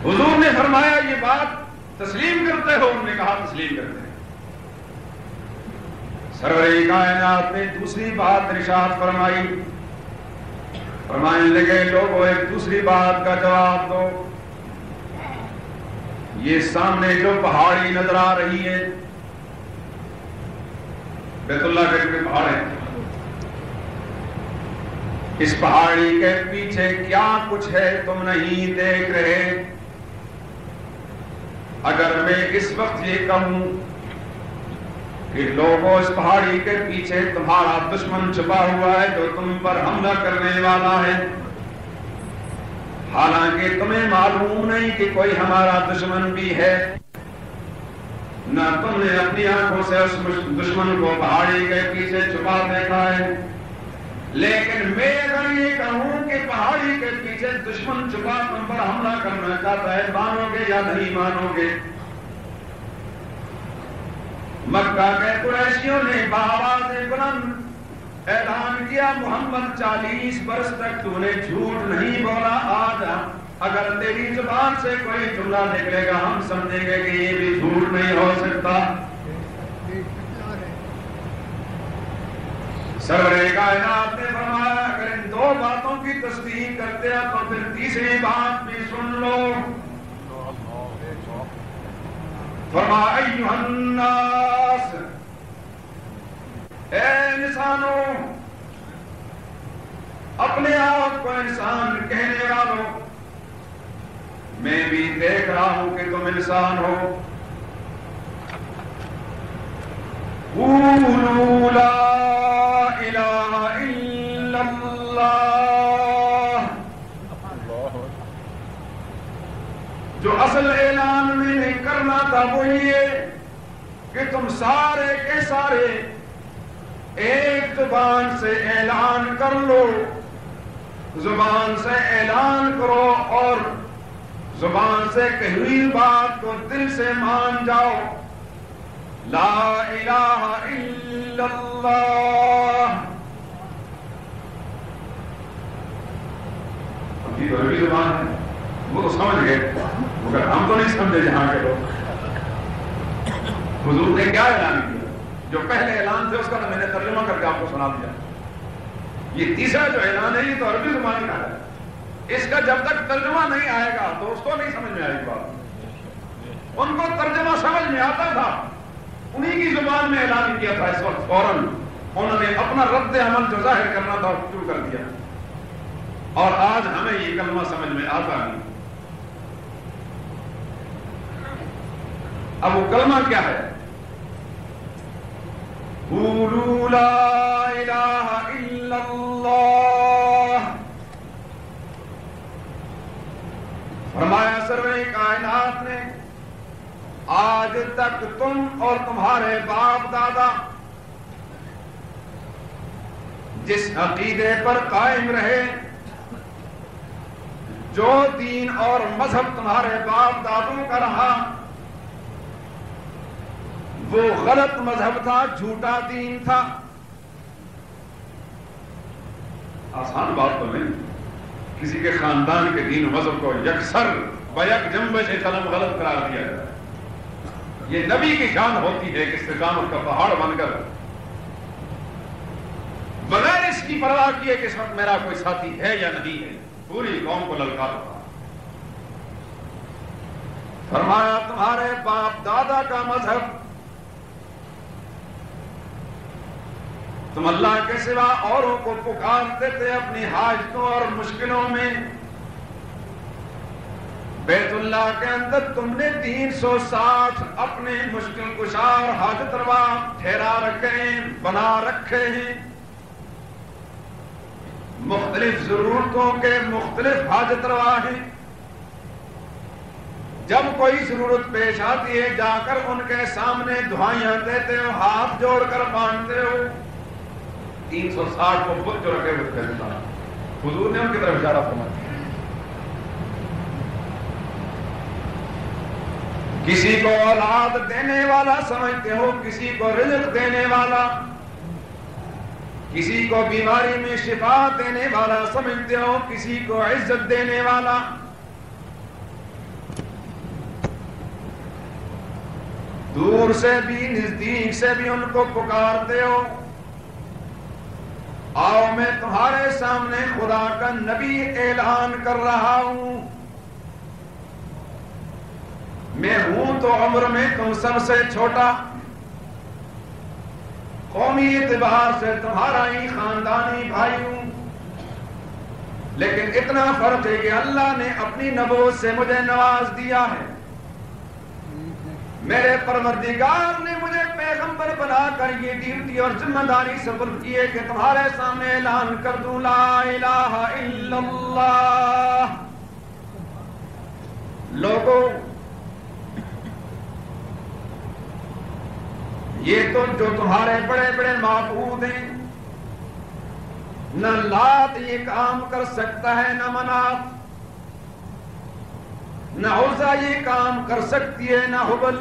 حضور نے فرمایا یہ بات تسلیم کرتے ہو؟ انہوں نے کہا تسلیم کرتے ہیں. سرور کائنات نے دوسری بات ارشاد فرمائی. فرمانے لگے لوگوں ایک دوسری بات کا جواب دو. یہ سامنے جو پہاڑی نظر آ رہی ہے، بیت اللہ کے پہاڑ ہے، اس پہاڑی کے پیچھے کیا کچھ ہے تم نہیں دیکھ رہے؟ اگر میں اس وقت یہ کہوں کہ لوگوں اس پہاڑی کے پیچھے تمہارا دشمن چھپا ہوا ہے جو تم پر حملہ کرنے والا ہے، حالانکہ تمہیں معلوم نہیں کہ کوئی ہمارا دشمن بھی ہے، نہ تم نے اپنی آنکھوں سے اس دشمن کو پہاڑی کے پیچھے چھپا دیکھا ہے، لیکن میں اگر یہ کہوں کہ پہاڑی کے پیچھے دشمن چھپا تم پر حملہ کرنا چاہتا ہے، مانو گے یا نہیں مانو گے؟ مکہ کے قریشیوں نے بآواز بلند اعلان کیا، محمد 40 برس تک تو نے جھوٹ نہیں بولا، آج اگر تیری زبان سے کوئی جملہ نکلے گا ہم سمجھیں گے کہ یہ بھی جھوٹ نہیں ہو سکتا۔ سرور کائنات نے فرمایا اگر ان 2 باتوں کی تصدیق کرتے ہیں تو پھر تیسری بات بھی سن لو۔ فرمایا ایھا الناس، اے انسانوں، اپنے آپ کو انسان کہنے والوں، میں بھی دیکھ رہا ہوں کہ تم انسان ہو، قولوا لا الہ الا اللہ، جو اصل اعلان میں نہیں کرنا تھا وہ یہ کہ تم سارے کے سارے ایک زبان سے اعلان کر لو، زبان سے اعلان کرو اور زبان سے کہی ہوئی بات کو دل سے مان جاؤ، لا الہ الا اللہ۔ یہ تو عربی زبان ہے، وہ تو سمجھ گئے مگر ہم تو نہیں سمجھے جہاں کے لوگ۔ حضور نے کیا اعلان کیا؟ جو پہلے اعلان تھے اس کا تو میں نے ترجمہ کر کے آپ کو سنا دیا۔ یہ تیسرا جو اعلان ہے یہ تو عربی زبان کا ہے، اس کا جب تک ترجمہ نہیں آئے گا تو اس کو نہیں سمجھ میں آئے گی بات۔ ان کو ترجمہ سمجھ میں آتا تھا، انہی کی زبان میں اعلان کیا تھا، اس وقت فوراً انہوں نے اپنا رد عمل جو ظاہر کرنا تھا شروع کر دیا، اور آج ہمیں یہ کلمہ سمجھ میں آتا نہیں۔ اب وہ کلمہ کیا ہے؟ قولوا لا الہ الا اللہ۔ فرمایا سرور کائنات نے آج تک تم اور تمہارے باپ دادا جس عقیدے پر قائم رہے، جو دین اور مذہب تمہارے باپ دادوں کا رہا، وہ غلط مذہب تھا، جھوٹا دین تھا۔ آسان بات تو نہیں، کسی کے خاندان کے دین و مذہب کو یکسر بیک جنبش قلم غلط قرار دیا جائے، یہ نبی کی شان ہوتی ہے کہ استقامت کا پہاڑ بن کر بغیر اس کی پرواہ کیے کہ اس وقت میرا کوئی ساتھی ہے یا نہیں ہے، پوری قوم کو للکارا۔ فرمایا تمہارے باپ دادا کا مذہب، تم اللہ کے سوا اوروں کو پکارتے تھے اپنی حاجتوں اور مشکلوں میں، بیت اللہ کے اندر تم نے 360 اپنے مشکل کشار حاجت روا ٹھہرا رکھے ہیں، بنا رکھے ہیں، مختلف ضرورتوں کے مختلف حاجت روا ہیں۔ جب کوئی ضرورت پیش آتی ہے جا کر ان کے سامنے دعائیاں دیتے ہو، ہاتھ جوڑ کر مانتے ہو۔ 360 کو بت جو رکھے ہوئے تھے حضور نے ان کی طرف اشارہ فرمایا۔ کسی کو اولاد دینے والا سمجھتے ہو، کسی کو رزق دینے والا، کسی کو بیماری میں شفا دینے والا سمجھتے ہو، کسی کو عزت دینے والا۔ دور سے بھی نزدیک سے بھی ان کو پکارتے ہو۔ آؤ میں تمہارے سامنے خدا کا نبی اعلان کر رہا ہوں، میں ہوں تو عمر میں تم سب سے چھوٹا، قومی اعتبار سے تمہارا ہی خاندانی بھائی ہوں، لیکن اتنا فرق ہے کہ اللہ نے اپنی نبوت سے مجھے نواز دیا ہے۔ میرے پروردگار نے مجھے پیغمبر بنا کر یہ ڈیوٹی اور ذمہ داری سپرد کی ہے کہ تمہارے سامنے اعلان کر دوں لا الہ الا اللہ، لوگوں یہ تو جو تمہارے بڑے بڑے معبود ہیں، نہ لات یہ کام کر سکتا ہے، نہ منات، نہ عزا یہ کام کر سکتی ہے، نہ حبل،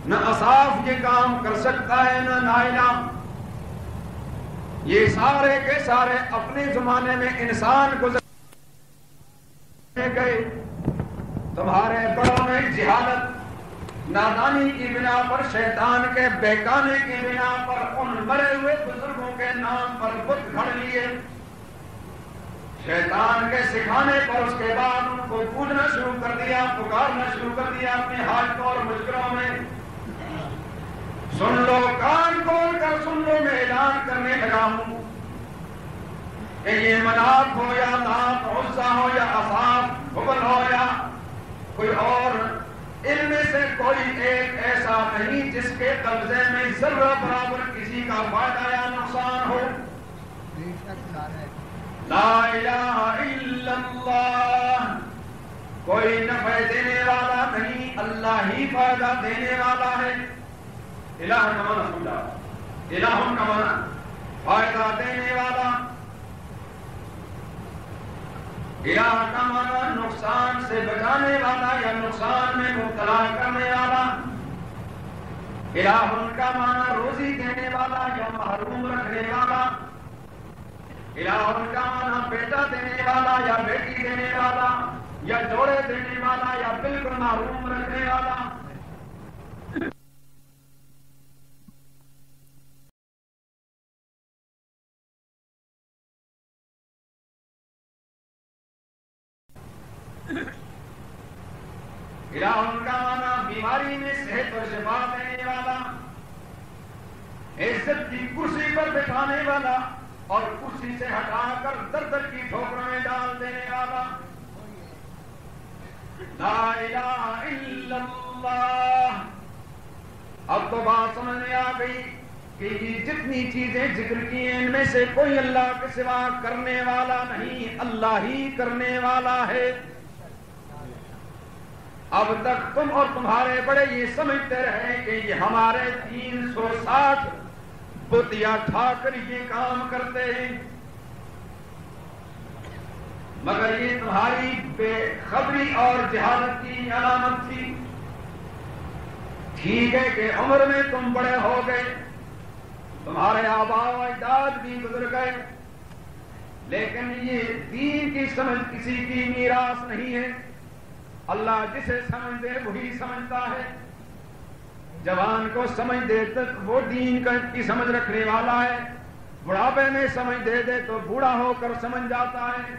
نہ اصاف یہ کام کر سکتا ہے، نہ نائلہ. یہ سارے کے سارے اپنے زمانے میں انسان کو گئے. تمہارے بڑوں نے جہالت نادانی کی بنا پر، شیطان کے بہکانے کی بنا پر ان مرے ہوئے بزرگوں کے نام پر بت گھڑ لیے. شیطان کے سکھانے پر اس کے بعد ان کو پوجنا شروع کر دیا، پکارنا شروع کر دیا اپنے حاجتوں اور مشکلوں میں. سن لو، کان کھول کر سن لو، میں اعلان کرنے لگا ہوں کہ یہ منات ہو یا لات، عزا ہو یا اصاف، حبل ہو یا کوئی اور، ان میں سے کوئی ایک ایسا نہیں جس کے قبضے میں ذرہ برابر کسی کا فائدہ یا نقصان ہو. لا الہ الا اللہ، کوئی نفع دینے والا نہیں، اللہ ہی فائدہ دینے والا ہے. الہ کا معنی سمجھا، الہ کا معنی فائدہ دینے والا، الہ کا معنی نقصان سے بچانے والا یا نقصان میں مبتلا کرنے والا. الہ کا معنی روزی دینے والا یا محروم رکھنے والا. الہ کا معنی بیٹا دینے والا یا بیٹی دینے والا، یا جوڑے دینے والا یا بالکل محروم رکھنے والا. الہ کا معنی بیماری میں صحت اور شفا دینے والا، عزت کی کرسی پر بٹھانے والا اور کرسی سے ہٹا کر در در کی ٹھوکروں میں ڈال دینے والا. لا الہ الا اللہ. اب تو بات سمجھ میں آ گئی کہ یہ جتنی چیزیں ذکر کی ہیں ان میں سے کوئی اللہ کے سوا کرنے والا نہیں، اللہ ہی کرنے والا ہے. اب تک تم اور تمہارے بڑے یہ سمجھتے رہے کہ یہ ہمارے 360 بتیا ٹھا کر یہ کام کرتے ہیں، مگر یہ تمہاری بے خبری اور جہالت کی علامت تھی. ٹھیک ہے کہ عمر میں تم بڑے ہو گئے، تمہارے آباء و اجداد بھی گزر گئے، لیکن یہ دین کی سمجھ کسی کی میراث نہیں ہے. اللہ جسے سمجھ دے وہی سمجھتا ہے. جوان کو سمجھ دے تک وہ دین کی سمجھ رکھنے والا ہے، بڑھاپے میں سمجھ دے تو بوڑھا ہو کر سمجھ جاتا ہے.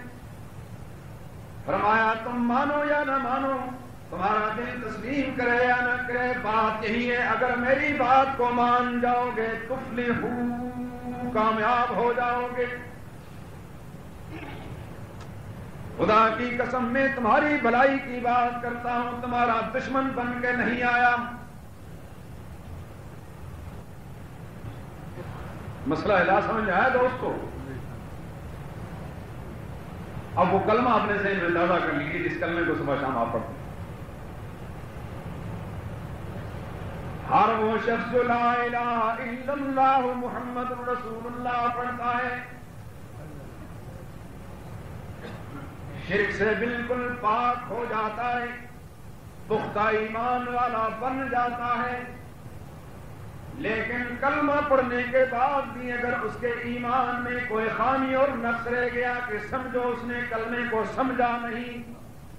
فرمایا تم مانو یا نہ مانو، تمہارا دل تسلیم کرے یا نہ کرے، بات یہی ہے اگر میری بات کو مان جاؤ گے تفلحو، کامیاب ہو جاؤ گے. خدا کی قسم میں تمہاری بھلائی کی بات کرتا ہوں، تمہارا دشمن بن کے نہیں آیا. مسئلہ الہ سمجھ آیا دوستو؟ اب وہ کلمہ اپنے ذہن میں اندازہ کر لیجیے جس کلمے کو صبح شام آپ پڑھتے ہیں. ہر وہ شخص جو لا الہ الا اللہ محمد رسول اللہ پڑھتا ہے شرک سے بالکل پاک ہو جاتا ہے، پختہ ایمان والا بن جاتا ہے. لیکن کلمہ پڑھنے کے بعد بھی اگر اس کے ایمان میں کوئی خامی اور نقص رہ گیا کہ سمجھو اس نے کلمے کو سمجھا نہیں،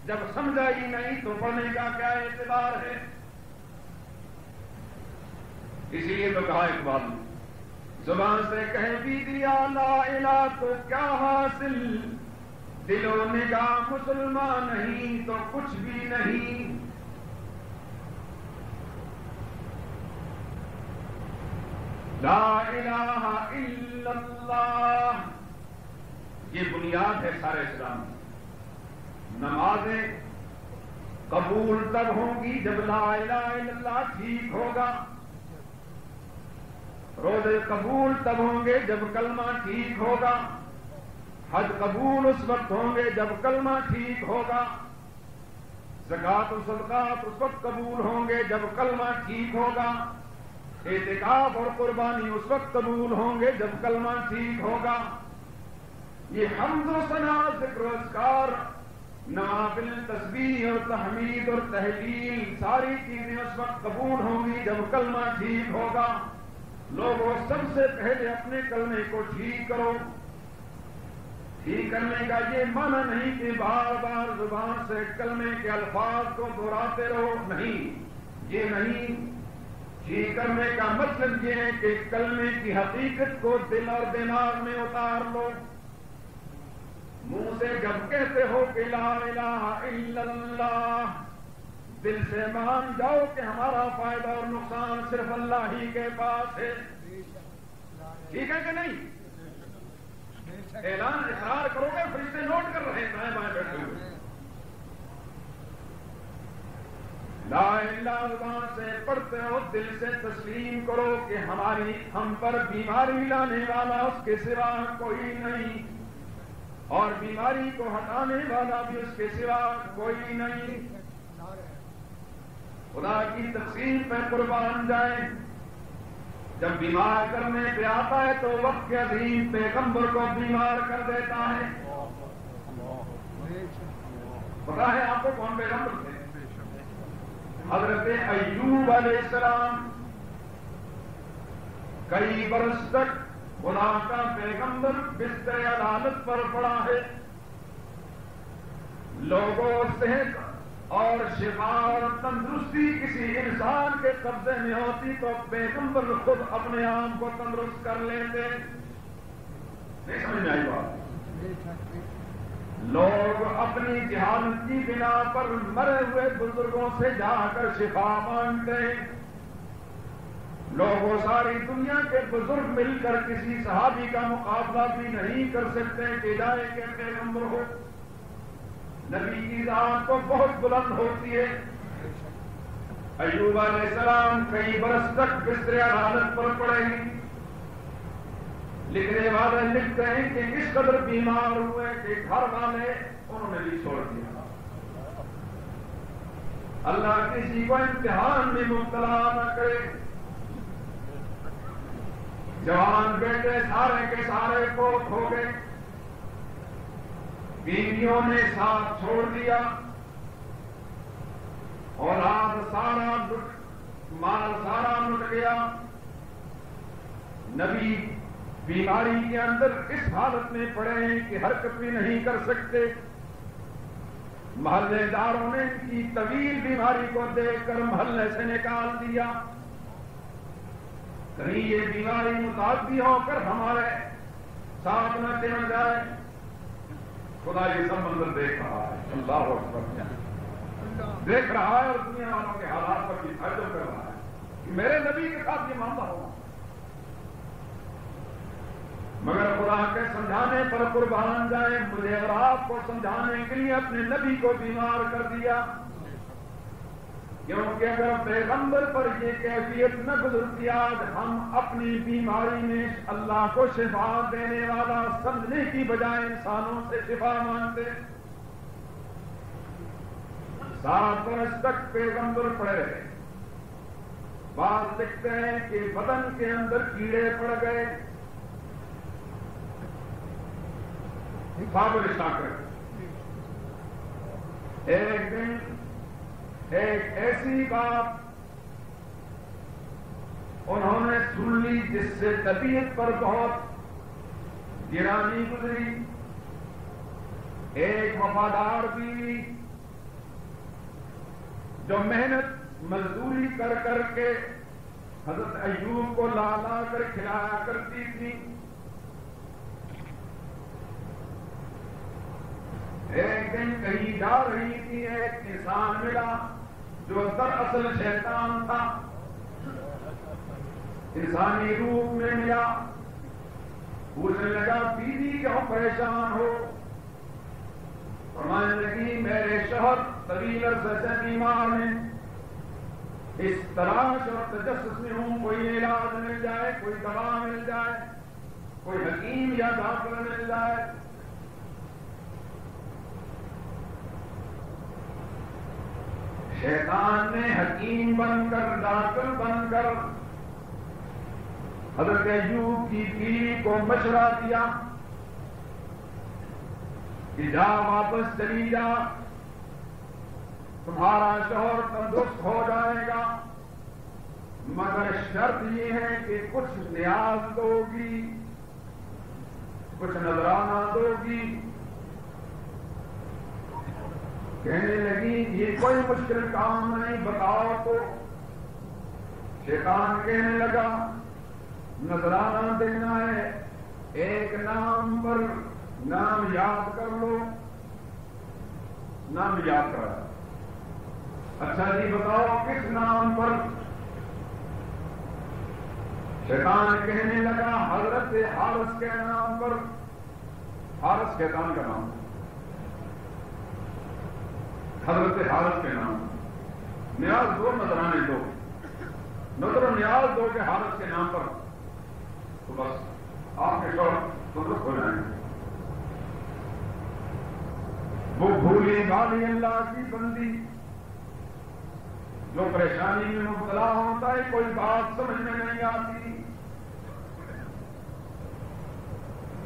جب سمجھا ہی نہیں تو پڑھنے کا کیا اعتبار ہے؟ اسی لیے تو کہا اقبال نے، زبان سے کہہ بھی دیا لا الہ تو کیا حاصل، دل و نگاہ مسلمان نہیں تو کچھ بھی نہیں. لا الہ الا اللہ یہ بنیاد ہے سارے اسلام کی. نمازیں قبول تب ہوں گی جب لا الہ الا اللہ ٹھیک ہوگا، روزے قبول تب ہوں گے جب کلمہ ٹھیک ہوگا، حج قبول اس وقت ہوں گے جب کلمہ ٹھیک ہوگا، زکات و صدقات اس وقت قبول ہوں گے جب کلمہ ٹھیک ہوگا، اعتکاف اور قربانی اس وقت قبول ہوں گے جب کلمہ ٹھیک ہوگا، یہ حمد و ثنا، ذکر و اذکار، نوافل، تسبیح اور تحمید اور تہلیل، ساری چیزیں اس وقت قبول ہوں گی جب کلمہ ٹھیک ہوگا۔ لوگوں سب سے پہلے اپنے کلمے کو ٹھیک کرو۔ ٹھیک کرنے کا یہ معنی نہیں کہ بار بار زبان سے کلمے کے الفاظ کو دہراتے رہو، نہیں، یہ نہیں۔ ٹھیک کرنے کا مطلب یہ ہے کہ کلمے کی حقیقت کو دل اور دماغ میں اتار لو۔ منہ سے جب کہتے ہو کہ لا الہ الا اللہ، دل سے مان جاؤ کہ ہمارا فائدہ اور نقصان صرف اللہ ہی کے پاس ہے۔ ٹھیک ہے کہ نہیں؟ اعلان اقرار کرو گے، فرشتے نوٹ کر رہے ہیں دائیں بائیں بیٹھے ہوئے۔ لا الہ زبان سے پڑھتے ہو، دل سے تسلیم کرو کہ ہم پر بیماری لانے والا اس کے سوا کوئی نہیں، اور بیماری کو ہٹانے والا بھی اس کے سوا کوئی نہیں۔ خدا کی تقسیم پہ قربان جائیں۔ جب بیمار کرنے پہ آتا ہے تو وقت کے عظیم پیغمبر کو بیمار کر دیتا ہے۔ پتا ہے آپ کو کون پیغمبر تھے؟ حضرت ایوب علیہ السلام۔ کئی برس تک خدا کا پیغمبر بستر عدالت پر پڑا ہے۔ لوگوں صحت اور شفا اور تندرستی کسی انسان کے قبضے میں ہوتی تو پیغمبر خود اپنے آپ کو تندرست کر لیتے۔ نہیں سمجھ میں آئی بات؟ لوگ اپنی جہالت کی بنا پر مرے ہوئے بزرگوں سے جا کر شفا مانگتے ہیں۔ لوگوں ساری دنیا کے بزرگ مل کر کسی صحابی کا مقابلہ بھی نہیں کر سکتے کہ جائے کہ پیغمبر ہو۔ نبی کی ذات تو بہت بلند ہوتی ہے۔ ایوب علیہ السلام کئی برس تک بستر عدالت پر پڑے ہیں۔ لکھنے والے لکھتے ہیں کہ اس قدر بیمار ہوئے کہ گھر والے انہوں نے بھی چھوڑ دیا۔ اللہ کسی کو امتحان میں مبتلا نہ کرے۔ جوان بیٹے سارے کے سارے فوت ہو گئے، بیویوں نے ساتھ چھوڑ دیا، اولاد سارا مال سارا لٹ گیا۔ نبی بیماری کے اندر اس حالت میں پڑے ہیں کہ حرکت بھی نہیں کر سکتے۔ محلے داروں نے ان کی طویل بیماری کو دیکھ کر محلے سے نکال دیا۔ کہیں یہ بیماری متعدی ہو کر ہمارے ساتھ نہ چمٹ جائے۔ خدا یہ سب منظر دیکھ رہا ہے، اللہ اکبر، دیکھ رہا ہے اور دنیا والوں کے حالات پر بھی تعجب کر رہا ہے کہ میرے نبی کے ساتھ یہ معاملہ ہوگا۔ مگر خدا کے سمجھانے پر قربان جائیں، مجھے اور آپ کو سمجھانے کے لیے اپنے نبی کو بیمار کر دیا، کیونکہ اگر پیغمبر پر یہ کیفیت نہ گزرتی آج ہم اپنی بیماری میں اللہ کو شفا دینے والا سمجھنے کی بجائے انسانوں سے شفا مانگتے۔ 7 برس تک پیغمبر پڑے رہے۔ بعض لکھتے ہیں کہ بدن کے اندر کیڑے پڑ گئے۔ ایک دن ایک ایسی بات انہوں نے سن لی جس سے طبیعت پر بہت گرانی گزری۔ ایک وفادار بیوی جو محنت مزدوری کر کر کے حضرت ایوب کو لا لا کر کھلایا کرتی تھی، ایک دن کہیں جا رہی تھی، ایک انسان ملا جو دراصل شیطان تھا، انسانی روپ میں ملا۔ پوچھنے لگا بیوی کیوں پریشان ہو؟ فرمانے لگی میرے شوہر طویل عرصے سے بیمار ہیں، اس تلاش اور تجسس میں ہوں کوئی علاج مل جائے، کوئی دوا مل جائے، کوئی حکیم یا ڈاکٹر مل جائے۔ شیطان نے حکیم بن کر، ڈاکٹر بن کر حضرت ایوب کی بیوی کو مشورہ دیا کہ جا واپس چلی جا، تمہارا شوہر تندرست ہو جائے گا، مگر شرط یہ ہے کہ کچھ نیاز دو گی، کچھ نذرانہ دو گی۔ کہنے لگی یہ کوئی مشکل کام نہیں، بتاؤ تو۔ شیطان کہنے لگا نذرانہ دینا ہے، ایک نام پر نام یاد کر لو۔ نام یاد کرا، اچھا جی بتاؤ کس نام پر؟ شیطان کہنے لگا حضرت حارث کے نام پر۔ حارث شیطان کا نام، حضرت حارث کے نام۔ نیاز دو، نذرانے دو، نظر و نیاز دو کہ حارث کے نام پر، تو بس آپ کے شوہر تندرست ہو جائیں گے۔ وہ بھولی بھالی اللہ کی بندی جو پریشانی میں مبتلا ہوتا ہے، کوئی بات سمجھ میں نہیں آتی،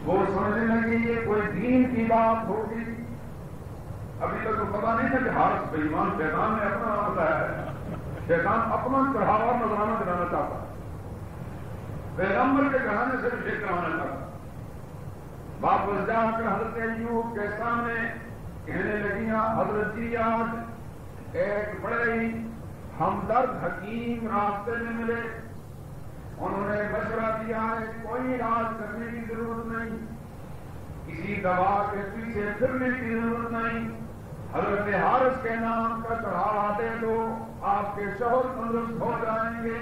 وہ سمجھنے لگی یہ کوئی دین کی بات ہوگی۔ ابھی تک تو پتا نہیں تھا کہ حارث بے ایمان، شیطان نے اپنا نام بتایا ہے، شیطان اپنا چڑھاوا نذرانہ دلانا چاہتا، پیغمبر کے کہانے سے بھی کرانا چاہتا۔ واپس جا کر حضرت ایوب کے سامنے کہنے لگی حضرت جی آج ایک بڑے ہی ہمدرد حکیم راستے میں ملے، انہوں نے مشورہ دیا ہے کوئی علاج کرنے کی ضرورت نہیں، کسی دوا کے پیچھے پھرنے کی ضرورت نہیں، حضرت حارث کے نام کا چڑھاوا دے دو، آپ کے شوہر تندرست ہو جائیں گے۔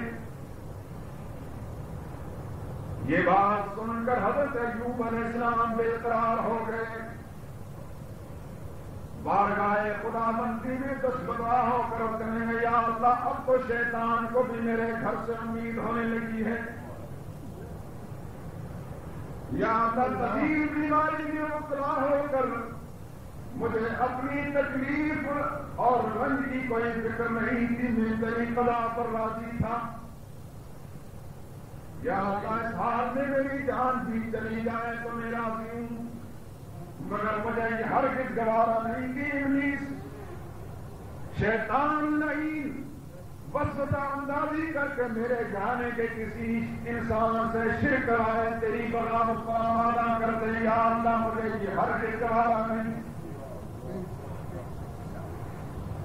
یہ بات سن کر حضرت ایوب علیہ السلام بے قرار ہو گئے، بارگاہ خدا بندی میں دستبردار ہو کر کہنے لگے یا اللہ اب تو شیطان کو بھی میرے گھر سے امید ہونے لگی ہے، یا اللہ طبیب بیماری میں مبتلا ہو کر مجھے اپنی تکلیف اور رنج کی کوئی فکر نہیں تھی، میں تیری قضا پر راضی تھا، یا اللہ اس حال میں میری جان بھی چلی جائے تو میں راضی ہوں، مگر مجھے یہ ہرگز گوارا نہیں کہ ابلیس شیطان لعین وسوسہ اندازی کر کے میرے گھرانے کے کسی انسان سے شرک کرائے، تیری بغاوت کا وعدہ کرتے یا اللہ مجھے یہ ہرگز گوارا نہیں۔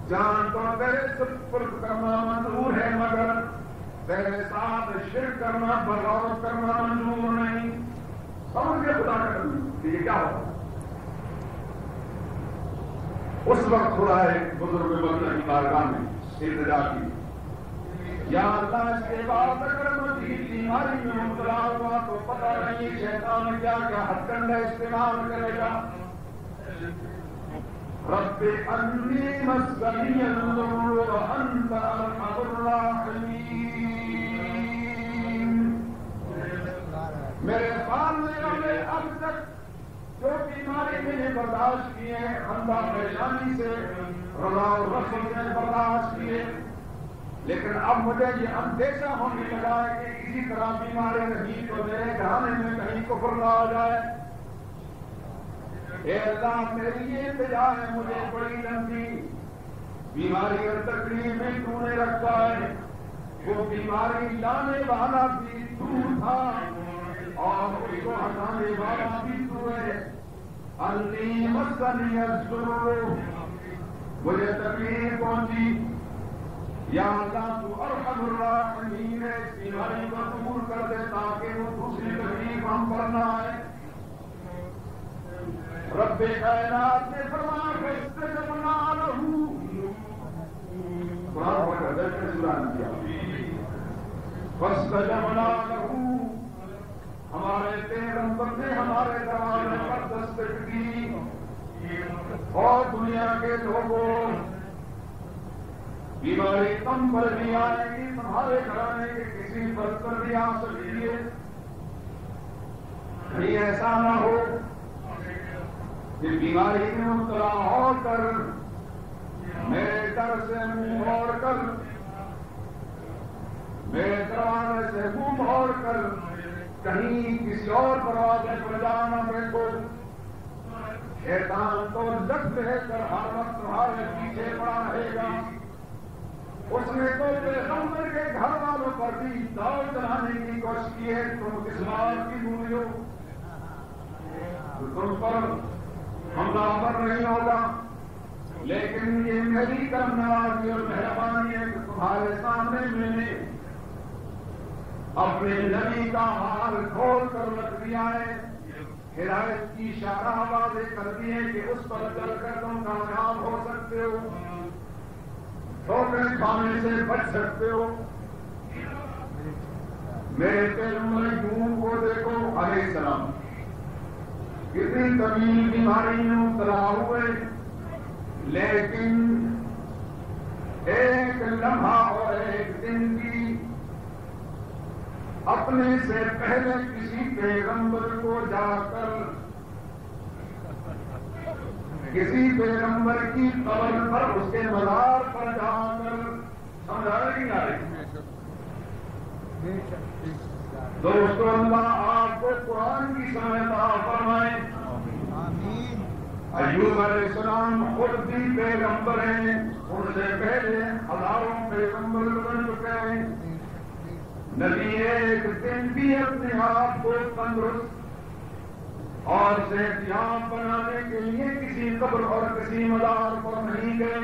جان تو تیرے سپرد کرنا منظور ہے، مگر تیرے ساتھ شرک کرنا، بغاوت کرنا منظور نہیں۔ سمجھ کے خدا کر یہ کیا ہوگا؟ اس وقت خدا ایک بزرگ بندہ کی بارگاہ میں التجا کی، یا اللہ اس کے بعد اگر مزید بیماری میں مبتلا ہوا تو پتہ نہیں شیطان کیا کیا ہتھ کنڈے استعمال کرے گا۔ رب انی مسنی الضر وانت ارحم الراحمین، میرے سامنے والے اب تک جو بیماری میں نے برداشت کیے، خندہ پریشانی سے، رضا و رسل سے برداشت کیے، لیکن اب مجھے یہ اندیشہ ہونے لگا ہے کہ اسی طرح بیماری رہی تو میرے گھرانے میں کہیں کفر نہ آ جائے۔ اے اللہ میری یہ التجا ہے، مجھے بڑی لمبی بیماری اور تکلیف میں تو نے رکھا ہے، وہ بیماری لانے والا بھی تو تھا اور اس کو ہٹانے والا بھی تو ہے۔ انی مسنی الضر، مجھے تکلیف پہنچی، یا اللہ تو ارحم الراحمین ہے، اس بیماری کو دور کر دے تاکہ وہ دوسری تکلیف ہم پر نہ آئے۔ رب کائنات نے فرمایا فاستجبنا لہ، قرآن پڑھ کر دیکھ کے سلام کیا، فاستجبنا لہ، ہمارے پیغمبر نے ہمارے دروازے پر دستک دی، اور دنیا کے لوگوں بیماری تم پر بھی آئے گی، تمہارے گھرانے کے کسی پر بھی آ سکتی ہے، کہیں ایسا نہ ہو کہ بیماری میں مبتلا ہو کر میرے در سے منہ موڑ کر، میرے دروازے سے منہ موڑ کر کہیں کسی اور دروازے پر جانا بیٹھو، شیطان تو لگ رہ کر ہر وقت تمہارے پیچھے پڑا رہے گا۔ اس نے تو پیغمبر کے گھر والوں پر بھی داؤ چلانے کی کوشش کی ہے، تم کس بات کی بھول ہو؟ تم پر حملہ آور نہیں ہوگا، لیکن یہ میری کرم نوازی اور مہربانی ہے کہ تمہارے سامنے میں نے اپنے نبی کا حال کھول کر رکھ دیا ہے، ہدایت کی اشارہ واضح کر دی ہے کہ اس پر چل کر تم کامیاب ہو سکتے ہو، ٹھوکریں کھانے سے بچ سکتے ہو۔ میرے پیغمبر یونس کو دیکھو علیہ السلام، کتنی طویل بیماری میں مبتلا ہوئے، لیکن ایک لمحہ اور ایک دن کی اپنے سے پہلے کسی پیغمبر کو جا کر کسی پیغمبر کی قبر پر اس کے مزار پر جا کر سمجھا نہیں آ رہی۔ دوستو اللہ آپ کو قرآن کی سمجھ عطا فرمائے۔ ایوب علیہ السلام خود بھی پیغمبر ہیں، ان سے پہلے ہزاروں پیغمبر بن چکے ہیں۔ نبی ایک دن بھی اپنے آپ کو تندرست اور صحت یاب بنانے کے لیے کسی قبر اور کسی مزار پر نہیں گئے،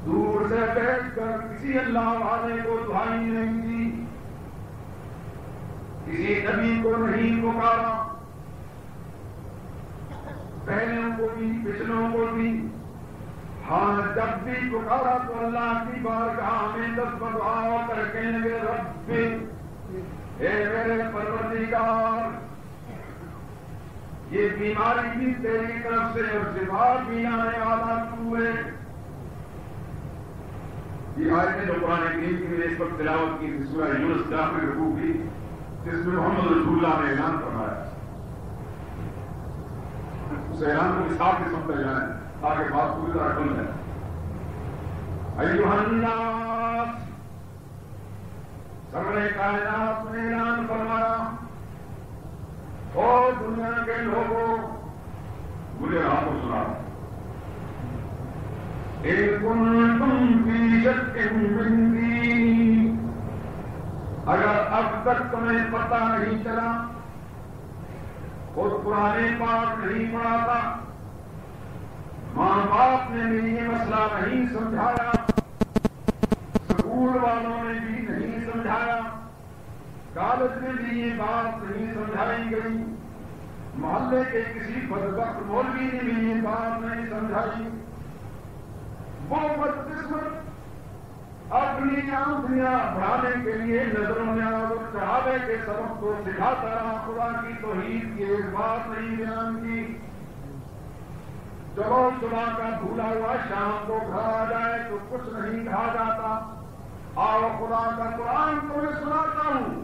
دور سے بیٹھ کر کسی اللہ والے کو دعائی نہیں دی، کسی نبی کو نہیں پکارا، پہلوں کو بھی پچھلوں کو بھی۔ ہاں جب بھی پکارا تو اللہ کی بارگاہ میں دست دعا کر کہنے لگے رب اے میرے پروردگار، یہ بیماری بھی تیری طرف سے اور شفا بھی آنے والا تو ہے۔ یہ آیت جو قرآن کریم کی میں نے اس وقت تلاوت کی سورہ یونس کے آخری رکوع کی، جس میں محمد رسول اللہ نے اعلان فرمایا، اس اعلان کو حساب سے سمجھا جائے تاکہ بات پوری طرح کھل جائے۔ ایھا الناس، سرور کائنات نے اعلان فرمایا، اور دنیا کے لوگوں مجھے آپ کو سنا، ان کنتم فی شک من دینی، اگر اب تک تمہیں پتہ نہیں چلا، خود قرآن پاک نہیں پڑھا تھا، ماں باپ نے بھی یہ مسئلہ نہیں سمجھایا، اسکول والوں نے بھی نہیں سمجھایا، کالج میں بھی یہ بات نہیں سمجھائی گئی، محلے کے کسی بدبخت مولوی نے بھی یہ بات نہیں سمجھائی، وہ بدقسمت اپنی آنکھیاں بڑھانے کے لیے نظروں میں اور صحابہ کے سبق کو سکھاتا رہا، خدا کی توحید کی ایک بات نہیں بیان کی۔ چلو صبح کا بھولا ہوا شام کو گھر آ جائے تو کچھ نہیں کہا جاتا، آؤ خدا کا قرآن تمہیں سناتا ہوں،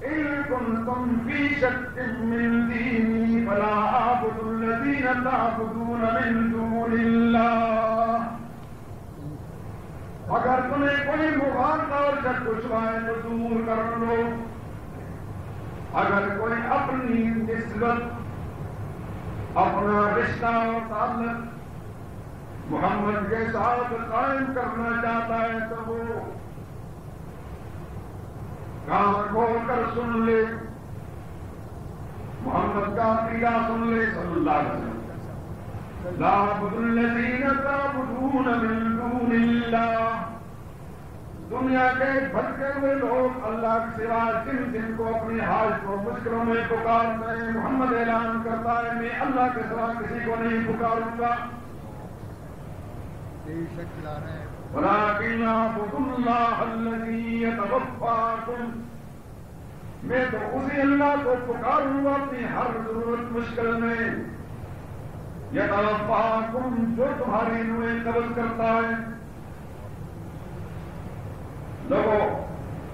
ان کنتم فی شک من دینی فلا اعبد الذین تعبدون من دون اللہ، اگر تمہیں کوئی مغالطہ اور شک پچھوائے تو دور کر لو، اگر کوئی اپنی نسبت اپنا رشتہ اور تعلق محمد کے ساتھ قائم کرنا چاہتا ہے تو وہ کان کھول کر سن لے، محمد کا عقیدہ سن لے صلی اللہ علیہ وسلم، لا اعبد الذین تعبدون من دون اللہ، دنیا کے بھٹکے ہوئے لوگ اللہ کے سوا جن کو اپنی حاجت کو مشکلوں میں پکارتے ہیں، محمد اعلان کرتا ہے میں اللہ کے سوا کسی کو نہیں پکاروں گا، ولکن اعبدوا اللہ الذی یتوفاکم، میں تو اسی اللہ کو پکاروں گا اپنی ہر ضرورت مشکل میں، یتوفاکم جو تمہاری روحیں قبض کرتا ہے۔ لوگوں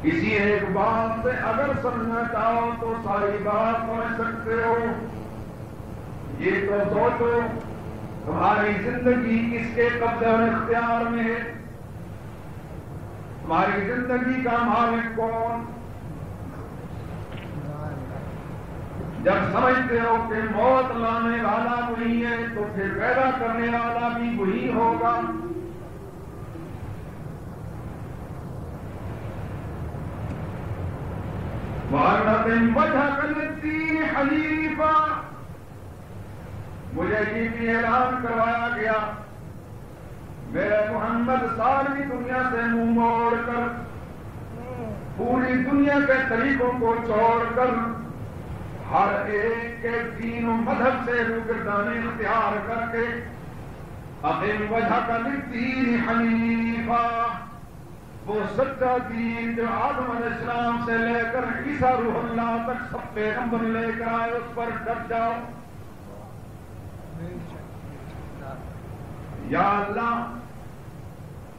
کسی ایک بات سے اگر سمجھنا چاہو تو ساری بات سمجھ سکتے ہو، یہ تو سوچو تمہاری زندگی کس کے قبضے اور اختیار میں ہے؟ تمہاری زندگی کا مالک کون؟ جب سمجھتے ہو کہ موت لانے والا وہی ہے تو پھر پیدا کرنے والا بھی وہی ہوگا۔ وَأَقِمْ وَجْهَكَ لِلدِّينِ حَنِيفًا، مجھے یہ بھی اعلان کروایا گیا میرے محمد ساری دنیا سے منہ موڑ کر، پوری دنیا کے طریقوں کو چھوڑ کر، ہر ایک کے دین و مذہب سے روگردانی اختیار کر کے اقم وجہک للدین حنیفا، وہ سچا دین جو آدم علیہ السلام سے لے کر عیسیٰ روح اللہ تک سب پیغمبر لے کر آئے اس پر ڈٹ جاؤ۔ یا اللہ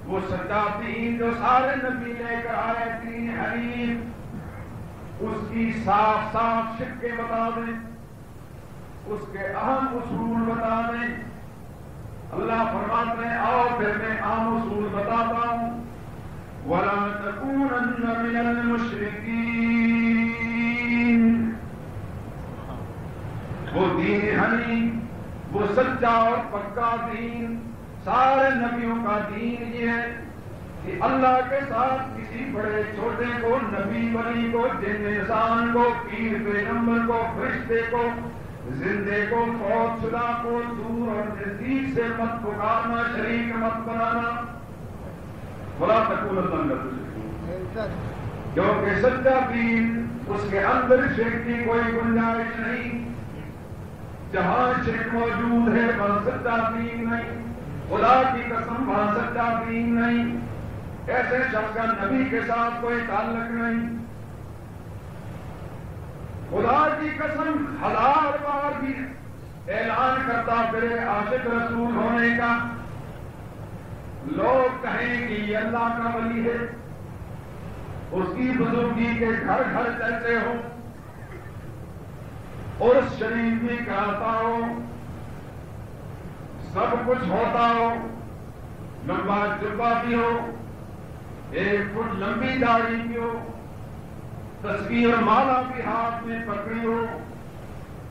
وہ سچا دین جو سارے نبی لے کر آئے دین حنیف، اس کی صاف صاف شکیں بتا دیں، اس کے اہم اصول بتا دیں۔ اللہ فرماتے ہیں آؤ پھر میں اہم اصول بتاتا ہوں۔ وَلَا تَكُونَنَّ مِنَ الْمُشْرِكِينَ، وہ دین حنیف، وہ سچا اور پکا دین، سارے نبیوں کا دین یہ ہے کہ اللہ کے ساتھ کسی بڑے چھوٹے کو، نبی ولی کو، جن انسان کو، پیر پیغمبر کو، فرشتے کو، زندے کو، فوت شدہ کو، دور اور نزدیک سے مت پکارنا، شریک مت بنانا۔ بلا تکون کیونکہ سچا دین اس کے اندر شرک کی کوئی گنجائش نہیں، جہاں شرک موجود ہے وہاں سچا دین نہیں، خدا کی قسم وہاں سچا دین نہیں، ایسے شخص کا نبی کے ساتھ کوئی تعلق نہیں۔ خدا کی قسم 1000 بار بھی اعلان کرتا پھرے عاشق رسول ہونے کا، لوگ کہیں کہ یہ اللہ کا ولی ہے، اس کی بزرگی کے گھر گھر چلتے ہو، اور اس شریف میں کراتا ہو، سب کچھ ہوتا ہو، لمبا جبہ بھی ہو، 1 فٹ لمبی داڑھی بھی ہو، تسبیح اور مالا بھی ہاتھ میں پکڑی ہو،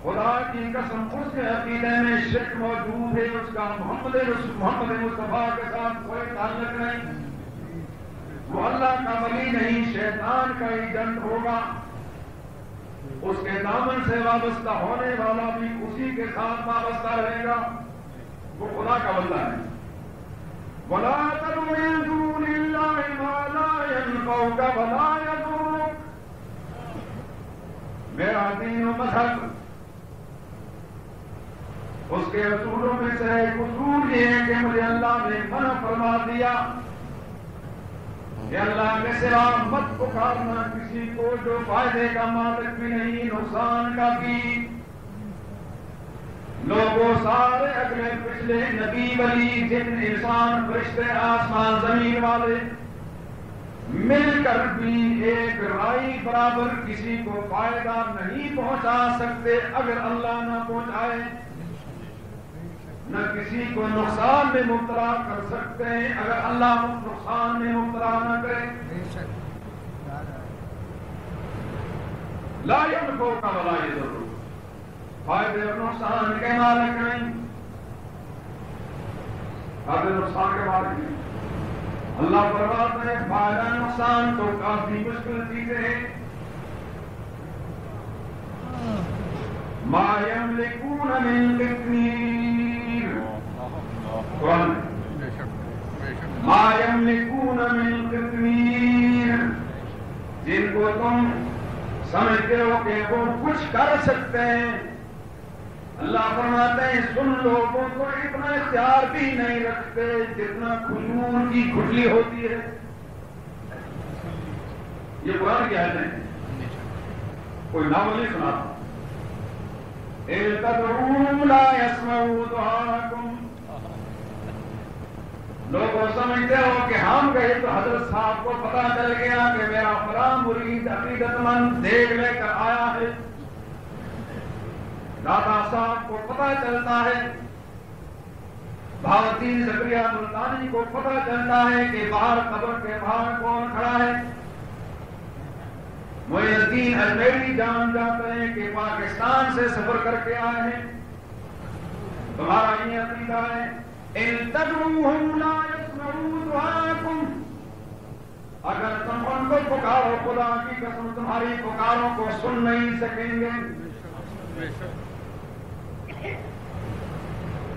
خدا کی قسم اس کے عقیدے میں شرک موجود ہے، اس کا محمد مصطفیٰ کے ساتھ کوئی تعلق نہیں، وہ اللہ کا ولی نہیں، شیطان کا ایجنٹ ہوگا، اس کے دامن سے وابستہ ہونے والا بھی اسی کے ساتھ وابستہ رہے گا، وہ خدا کا بندہ ہے۔ وَلَا تَدْعُ مِن دُونِ اللَّهِ مَا لَا يَنفَعُكَ وَلَا يَضُرُّكَ، میرا دین و مذہب اس کے اصولوں میں سے ایک اصول یہ ہے کہ مجھے اللہ نے منع فرما دیا کہ اللہ کے سوا مت پکارنا کسی کو جو فائدے کا مالک بھی نہیں، نقصان کا بھی۔ لوگوں سارے اگلے پچھلے نبی ولی جن انسان فرشتے آسمان زمین والے مل کر بھی ایک رائی برابر کسی کو فائدہ نہیں پہنچا سکتے اگر اللہ نہ پہنچائے، نہ کسی کو نقصان میں مبتلا کر سکتے ہیں اگر اللہ نقصان میں مبتلا نہ کرے۔ لا ينفعك ولا يضرك، فائدے اور نقصان کے مالک نہیں، فائدے نقصان کے مالک نہیں۔ اللہ فرماتا ہے فائدہ نقصان تو کافی مشکل چیزیں ہیں، ما يملكون من قطمیر، ما يملكون من قطمیر، جن کو تم سمجھتے ہو کہ وہ کچھ کر سکتے ہیں، اللہ فرماتے ہیں سن لوگوں کو اتنا اختیار بھی نہیں رکھتے جتنا کھجور کی گٹھلی ہوتی ہے۔ یہ قرآن کی آیت ہے، کوئی ناول نہیں سناتا۔ اِن تَدْعُوهُمْ لَا يَسْمَعُوا دُعَاءَكُمْ، لوگوں سمجھتے ہو کہ ہم گئے تو حضرت صاحب کو پتا چل گیا کہ میرا فلاں مرید عقیدت مند دیکھ لے کر آیا ہے، دادا صاحب کو پتا چلتا ہے بہاؤالدین زکریا ملتانی کو پتہ چلتا ہے کہ باہر قبر کے باہر کون کھڑا ہے، معین الدین اجمیری جان جاتے ہیں کہ پاکستان سے سفر کر کے آئے ہیں، تمہارا یہ عقیدہ ہے ان تدعوہم لا یسمعوا دعاءکم، اگر تم ان کو پکارو خدا کی قسم تمہاری پکاروں کو سن نہیں سکیں گے۔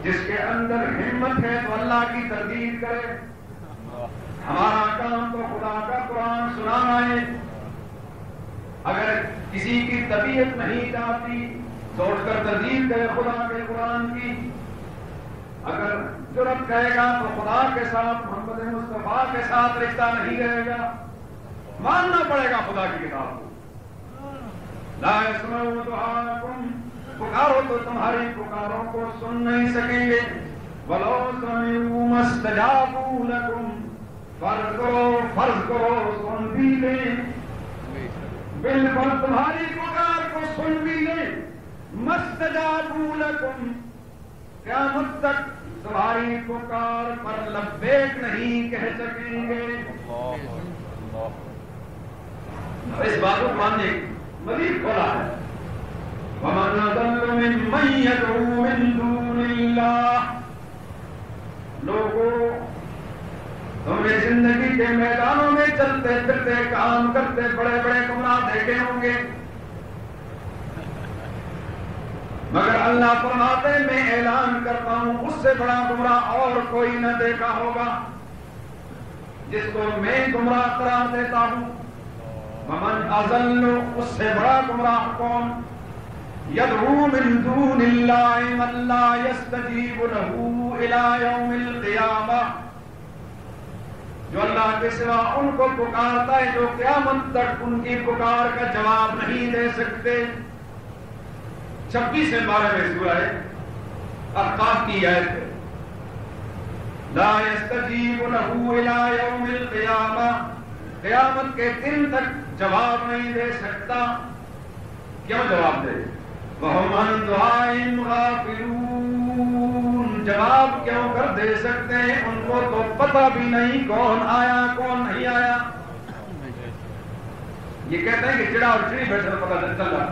جس کے اندر ہمت ہے تو اللہ کی تردید کرے، ہمارا کام تو خدا کا قرآن سنانا ہے۔ اگر کسی کی طبیعت نہیں چاہتی تو اٹھ کر تردید کرے خدا کے قرآن کی، اگر جرأت کرے گا تو خدا کے ساتھ محمد مصطفیٰ کے ساتھ رشتہ نہیں رہے گا، ماننا پڑے گا خدا کی کتاب کو۔ لا یسمعوا دعاءکم، پکارو تو تمہاری پکاروں کو سن نہیں سکیں گے۔ وَلَوْ سَمِعُوا مَا اسْتَجَابُوا لَكُمْ، فرض کرو سن بھی لیں، بالکل تمہاری پکار کو سن بھی لیں۔ مَا اسْتَجَابُوا لَكُمْ، قیامت تک تمہاری پکار پر لبیک نہیں کہہ سکیں گے۔ اس بات کو ماننے مزید کھولا ہے، وَمَنْ أَضَلُّ مِمَّن يَدْعُو مِن دُونِ اللَّهِ، لوگوں تم نے زندگی کے میدانوں میں چلتے پھرتے کام کرتے بڑے بڑے گمراہ دیکھے ہوں گے، مگر اللہ فرماتے میں اعلان کرتا ہوں اس سے بڑا گمراہ اور کوئی نہ دیکھا ہوگا جس کو میں گمراہ قرار دیتا ہوں۔ وَمَنْ أَضَلُّ، اس سے بڑا گمراہ کون؟ يَدْعُو مِن دُونِ اللَّهِ مَن لَّا يَسْتَجِيبُ لَهُ إِلَىٰ يَوْمِ الْقِيَامَةِ، جو اللہ کے سوا ان کو پکارتا ہے جو قیامت تک ان کی پکار کا جواب نہیں دے سکتے۔ 26 بارہ میں سورہ احقاف کی آیت ہے، لا يستجیب له الى یوم القیامہ، قیامت کے دن تک جواب نہیں دے سکتا۔ کیوں جواب دے؟ وَهُمْ عَنْ دُعَائِهِمْ غَافِلُونَ، جواب کیوں کر دے سکتے ہیں؟ ان کو تو پتہ بھی نہیں کون آیا کون نہیں آیا۔ یہ کہتے ہیں کہ چڑا اور چڑی بیٹھے تو پتہ چل جاتا ہے،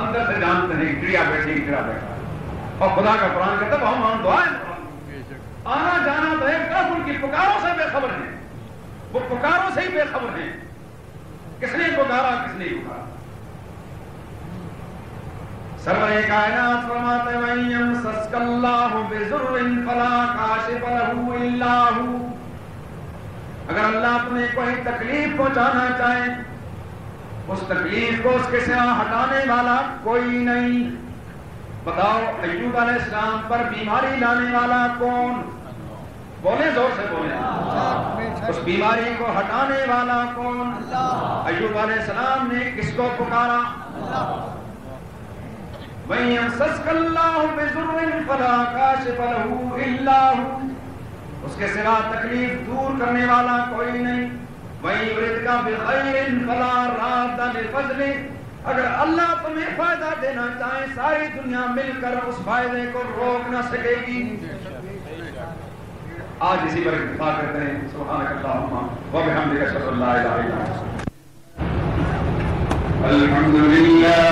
اندر سے جانتے ہیں چڑیا بیٹھی چڑا بیٹھا، اور خدا کا قرآن کہتا ہے وَهُمْ عَنْ دُعَائِهِمْ، آنا جانا تو ایک طرف ان کی پکاروں سے بے خبر ہیں، وہ پکاروں سے ہی بے خبر ہیں، کس نے پکارا کس نے پکارا۔ سرور کائنات فرماتے ہیں وَإِن يَمْسَسْكَ اللَّهُ بِضُرٍّ فَلَا كَاشِفَ لَهُ إِلَّا هُوَ، اگر اللہ تمہیں کوئی تکلیف پہنچانا چاہے اس تکلیف کو اس کے سوا ہٹانے والا کوئی نہیں۔ بتاؤ ایوب علیہ السلام پر بیماری لانے والا کون؟ بولے زور سے بولے، اس بیماری کو ہٹانے والا کون؟ ایوب علیہ السلام نے کس کو پکارا؟ وَإِن يَمْسَسْكَ اللَّهُ بِضُرٍّ فَلَا كَاشِفَ لَهُ إِلَّا هُوَ، اس کے سوا تکلیف دور کرنے والا کوئی نہیں۔ وَإِن يُرِدْكَ بِخَيْرٍ فَلَا رَادَّ لِفَضْلِهِ، اگر اللہ تمہیں فائدہ دینا چاہے ساری دنیا مل کر اس فائدے کو روک نہ سکے گی۔ آج اسی پر اتفاق کرتے ہیں، سبحانک اللہم وبحمدک اشہد ان لا الہ الا انت۔ الحمدللہ